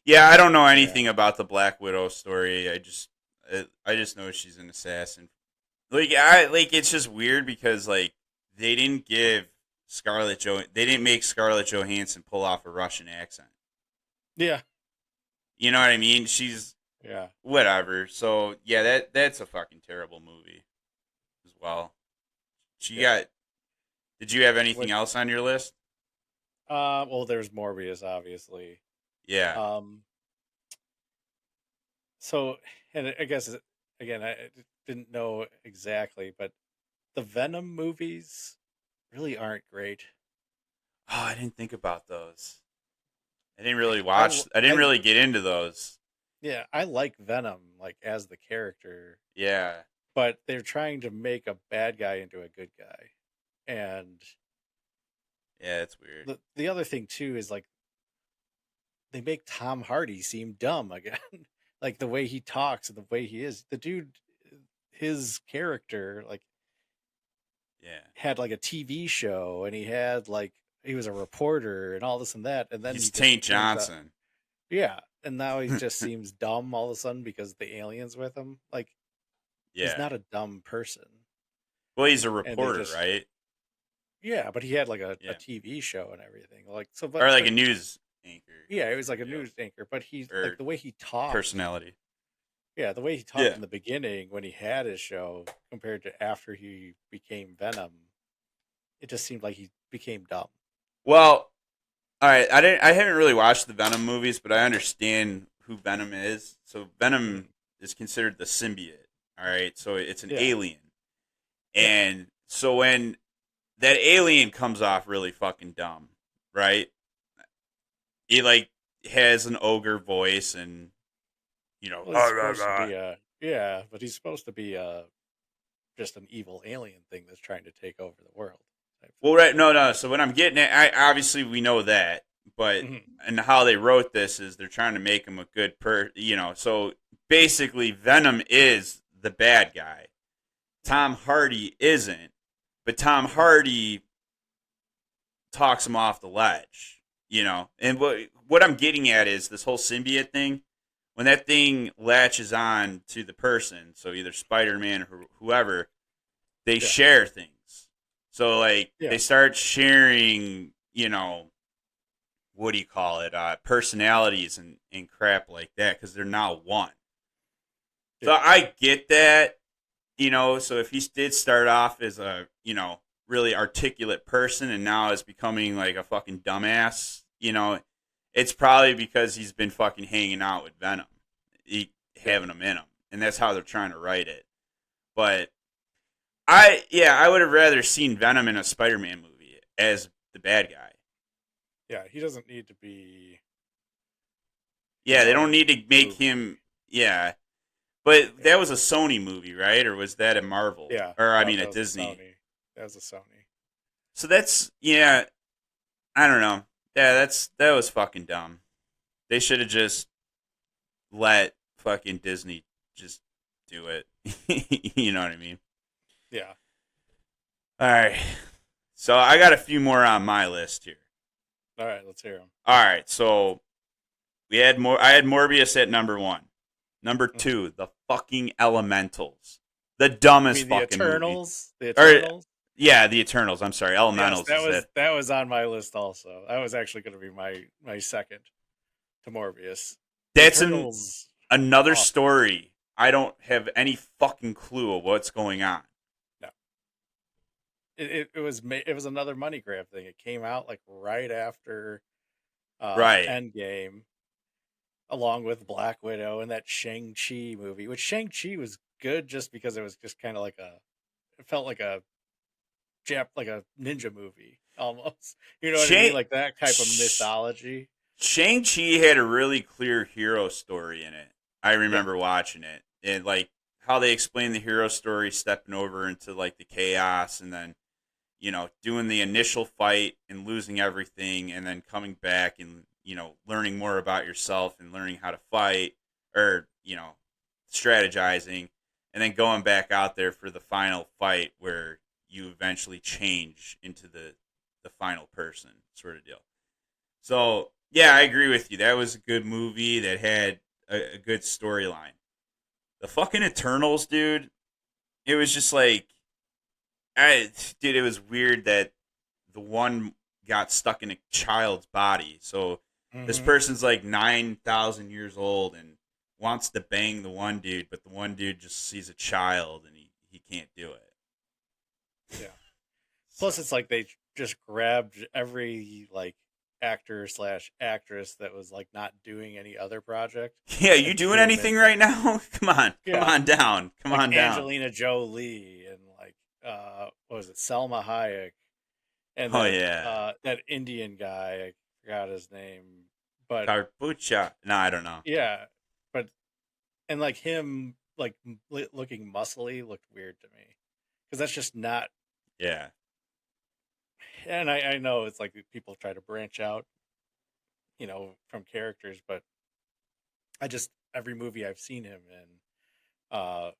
Yeah, I don't know anything about the Black Widow story. I just know she's an assassin like it's just weird because like they didn't they didn't make Scarlett Johansson pull off a Russian accent. Yeah. You know what I mean? She's Yeah. whatever. So yeah, that's a fucking terrible movie as well. She Yeah. got. Did you have anything What? else on your list? Well, there's Morbius, obviously. Yeah. Um. So, and I guess again, I didn't know exactly, but the Venom movies really aren't great. Oh, I didn't think about those. I didn't really I, watch. l- I didn't I really get into those. Yeah, I like Venom like as the character, Yeah. but they're trying to make a bad guy into a good guy. And Yeah, it's weird. the other thing too is like they make Tom Hardy seem dumb again. Like the way he talks and the way he is. The dude, his character like Yeah. had like a TV show and he had like he was a reporter and all this and that, and then He's he just Taint turns out, Johnson. yeah, and now he just seems dumb all of a sudden because the aliens with him. Like he's Yeah. not a dumb person. Well, he's a And they reporter, just right? Yeah, but he had like a Yeah. TV show and everything. Like so, Or like but a news anchor. yeah, he was like a Yeah. news anchor. But he's Or like the way he talked. personality. Yeah, the way he talked Yeah. in the beginning when he had his show compared to after he became Venom, it just seemed like he became dumb. Well, all right. I haven't really watched the Venom movies, but I understand who Venom is. So Venom is considered the symbiote. All right. So it's an Yeah. alien, and so when that alien comes off really fucking dumb, right? He like has an ogre voice, and you know, Well, he's supposed to be but he's supposed to be just an evil alien thing that's trying to take over the world. well, right? No. So what I'm getting at, obviously we know that, but and how they wrote this is they're trying to make him a good So basically, Venom is the bad guy. Tom Hardy isn't, but Tom Hardy talks him off the ledge. And what I'm getting at is this whole symbiote thing. When that thing latches on to the person, so either Spider-Man or whoever, they share things. So like they start sharing, what do you call it? Personalities and crap like that because they're now one. Yeah. So I get that, so if he did start off as a, really articulate person and now is becoming like a fucking dumbass, it's probably because he's been fucking hanging out with Venom, having him in him. And that's how they're trying to write it. But I would have rather seen Venom in a Spider-Man movie as the bad guy. Yeah, he doesn't need to be. Yeah, they don't need to make him. Yeah, but that was a Sony movie, right? Or was that a Marvel? Yeah, or I mean a Disney. That was a Sony. So that's I don't know. Yeah, that was fucking dumb. They should have just let fucking Disney just do it. You know what I mean? Yeah. All right. So I got a few more on my list here. All right, let's hear them. All right. So I had Morbius at number 1. Number 2, the fucking Elementals. The dumbest fucking Eternals? movie. The Eternals? Yeah, the Eternals. I'm sorry, Elementals. Yes, that was on my list also. That was actually going to be my second to Morbius. That's another story. I don't have any fucking clue of what's going on. No. It was another money grab thing. It came out like right after Endgame, along with Black Widow and that Shang-Chi movie, which Shang-Chi was good just because it was just kind of it felt like a ninja movie almost. You know what I mean? Like that type of mythology. Shang-Chi had a really clear hero story in it. I remember watching it. And like how they explained the hero story, stepping over into like the chaos and then, doing the initial fight and losing everything and then coming back and, learning more about yourself and learning how to fight or, strategizing and then going back out there for the final fight where you eventually change into the final person sort of deal. So, yeah, I agree with you. That was a good movie that had a good storyline. The fucking Eternals, dude. it was just like, dude, it was weird that the one got stuck in a child's body. So this Mm-hmm. person's like 9,000 years old and wants to bang the one dude, but the one dude just sees a child and he can't do it. Yeah. So, Plus, it's like they just grabbed every like actor slash actress that was like not doing any other project yeah, you and doing threw them anything in right there. now? Come Yeah, on down, come like on down. Angelina Jolie and like what was it, Selma Hayek, and Oh that yeah, that Indian guy, I forgot his name, but Carpucha. No, I don't know. yeah, but and like him like looking muscly looked weird to me because that's just not. Yeah, And I know it's like people try to branch out, from characters, but I just every movie I've seen him in,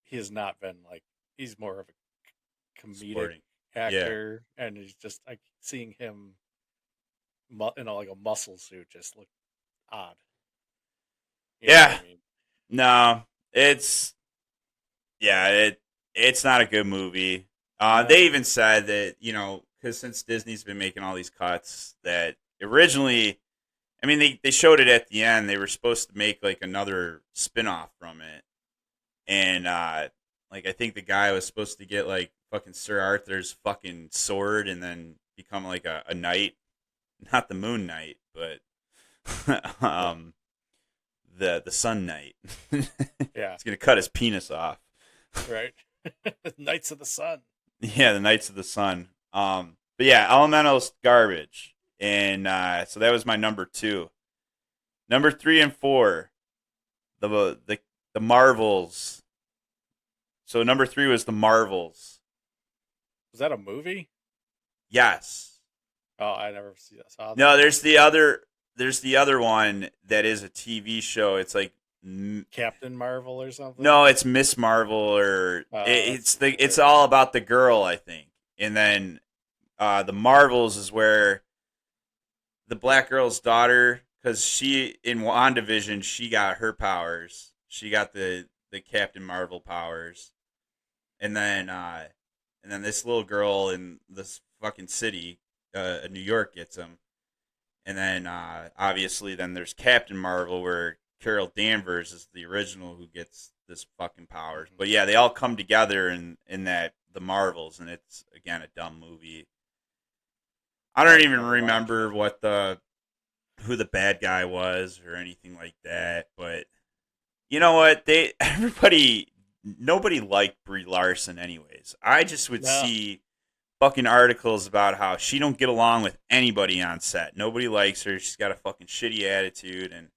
he has not been like he's more of a comedic sporting. Yeah, actor, and he's just like seeing him in like a muscle suit just looked odd. You know what I yeah. mean? No, it's yeah, it's not a good movie. No. They even said that because since Disney's been making all these cuts, that originally, I mean, they showed it at the end. They were supposed to make like another spin-off from it, and like I think the guy was supposed to get like fucking Sir Arthur's fucking sword and then become like a knight, not the Moon Knight, but Yeah. the Sun Knight. Yeah. He's gonna cut his penis off. Right. Knights of the Sun. Yeah, the Knights of the Sun. But yeah, Elemental's garbage, and so that was my number two. Number 3 and 4, the Marvels. So number 3 was the Marvels. Was that a movie? Yes. Oh, I never saw that. No, there's the other. There's the other one that is a TV show. It's like Captain Marvel or something. no, it's Miss Marvel or it's all about the girl, I think. And then the Marvels is where the black girl's daughter, because she in WandaVision she got her powers. She got the Captain Marvel powers, and then this little girl in this fucking city, New York, gets them. And then obviously then there's Captain Marvel where Carol Danvers is the original who gets this fucking powers. But yeah, they all come together in that the Marvels, and it's again a dumb movie. I don't I've even never watched remember it. what who the bad guy was or anything like that. But you know what? Nobody liked Brie Larson anyways. I just would No. see fucking articles about how she don't get along with anybody on set. Nobody likes her. She's got a fucking shitty attitude, and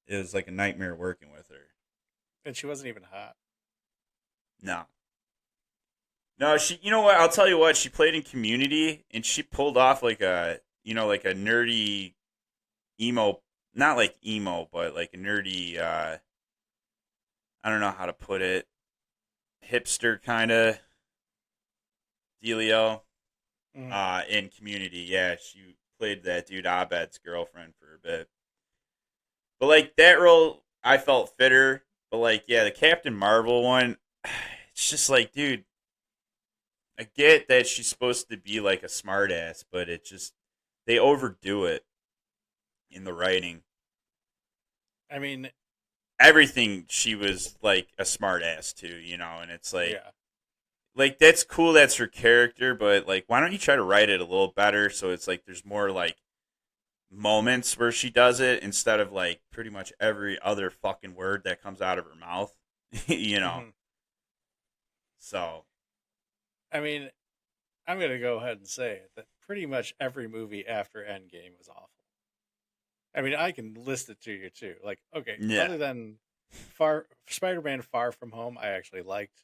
it was like a nightmare working with her. And she wasn't even hot. No. No, she. You know what? I'll tell you what. She played in Community, and she pulled off like like a nerdy emo, not like emo, but like a nerdy. I don't know how to put it. Hipster kind of dealio. Mm. In Community, yeah, she played that dude Abed's girlfriend for a bit. But like that role, I felt fitter. But like, yeah, the Captain Marvel one, it's just like, dude, I get that she's supposed to be like a smartass, but it just they overdo it in the writing. I mean, Everything she was like a smartass to, and it's yeah. like that's cool, that's her character, but like why don't you try to write it a little better so it's like there's more like moments where she does it instead of like pretty much every other fucking word that comes out of her mouth, you know. Hmm. So, I mean, I'm gonna go ahead and say it, that pretty much every movie after Endgame was awful. I mean, I can list it to you too. Like, okay, yeah. other than Spider-Man: Far From Home, I actually liked.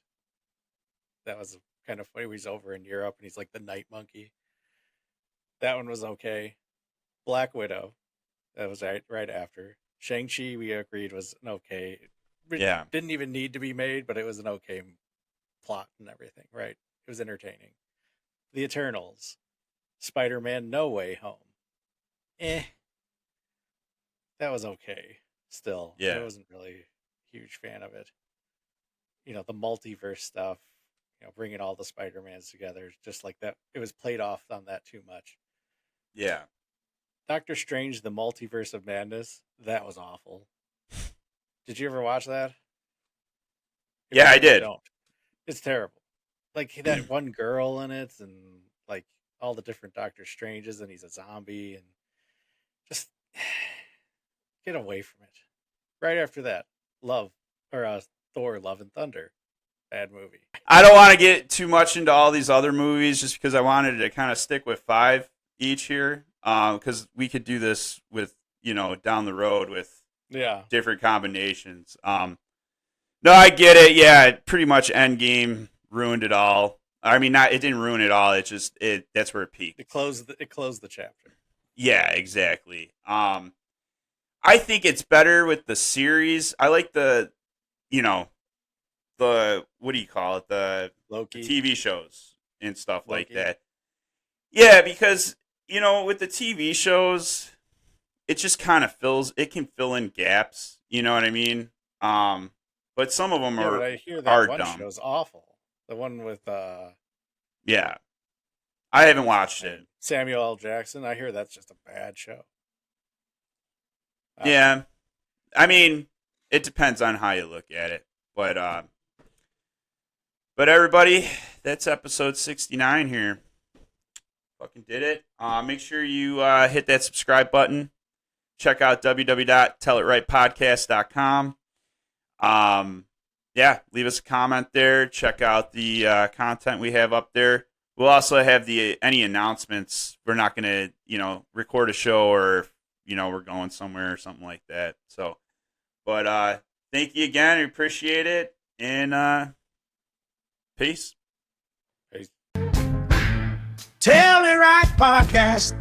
That was kind of funny. He's over in Europe and he's like the night monkey. That one was okay. Black Widow, that was right after. Shang-Chi, we agreed was an okay. It Yeah. didn't even need to be made, but it was an okay plot and everything, right? It was entertaining. The Eternals, Spider-Man: No Way Home. Eh, that was okay. Still, I Yeah. wasn't really a huge fan of it. the multiverse stuff, bringing all the Spider-Mans together, just like that. It was played off on that too much. Yeah. Doctor Strange, the Multiverse of Madness, that was awful. Did you ever watch that? Yeah, I did. Don't. It's terrible. Like that one girl in it, and like all the different Doctor Stranges, and he's a zombie, and just get away from it. Right after that, Thor: Love and Thunder, bad movie. I don't want to get too much into all these other movies just because I wanted to kind of stick with 5 each here, because we could do this with down the road with different combinations. No, I get it. Yeah, pretty much Endgame ruined it all. I mean, it didn't ruin it all. That's where it peaked. It closed the chapter. Yeah, exactly. I think it's better with the series. I like the what do you call it? The Loki TV shows and stuff Loki. like that. Yeah, because with the TV shows, it just kind of can fill in gaps. You know what I mean? But some of them but I hear that one dumb. show's awful. The one with yeah, I haven't watched it. Samuel L. Jackson. I hear that's just a bad show. Yeah, I mean, it depends on how you look at it, but everybody, that's episode 69 here. Fucking did it. Make sure you hit that subscribe button. Check out www.tellitrightpodcast.com. Yeah, leave us a comment there. Check out the content we have up there. We'll also have any announcements. We're not going to, record a show or, we're going somewhere or something like that. So, but thank you again. We appreciate it. And peace. Tell It Right Podcast.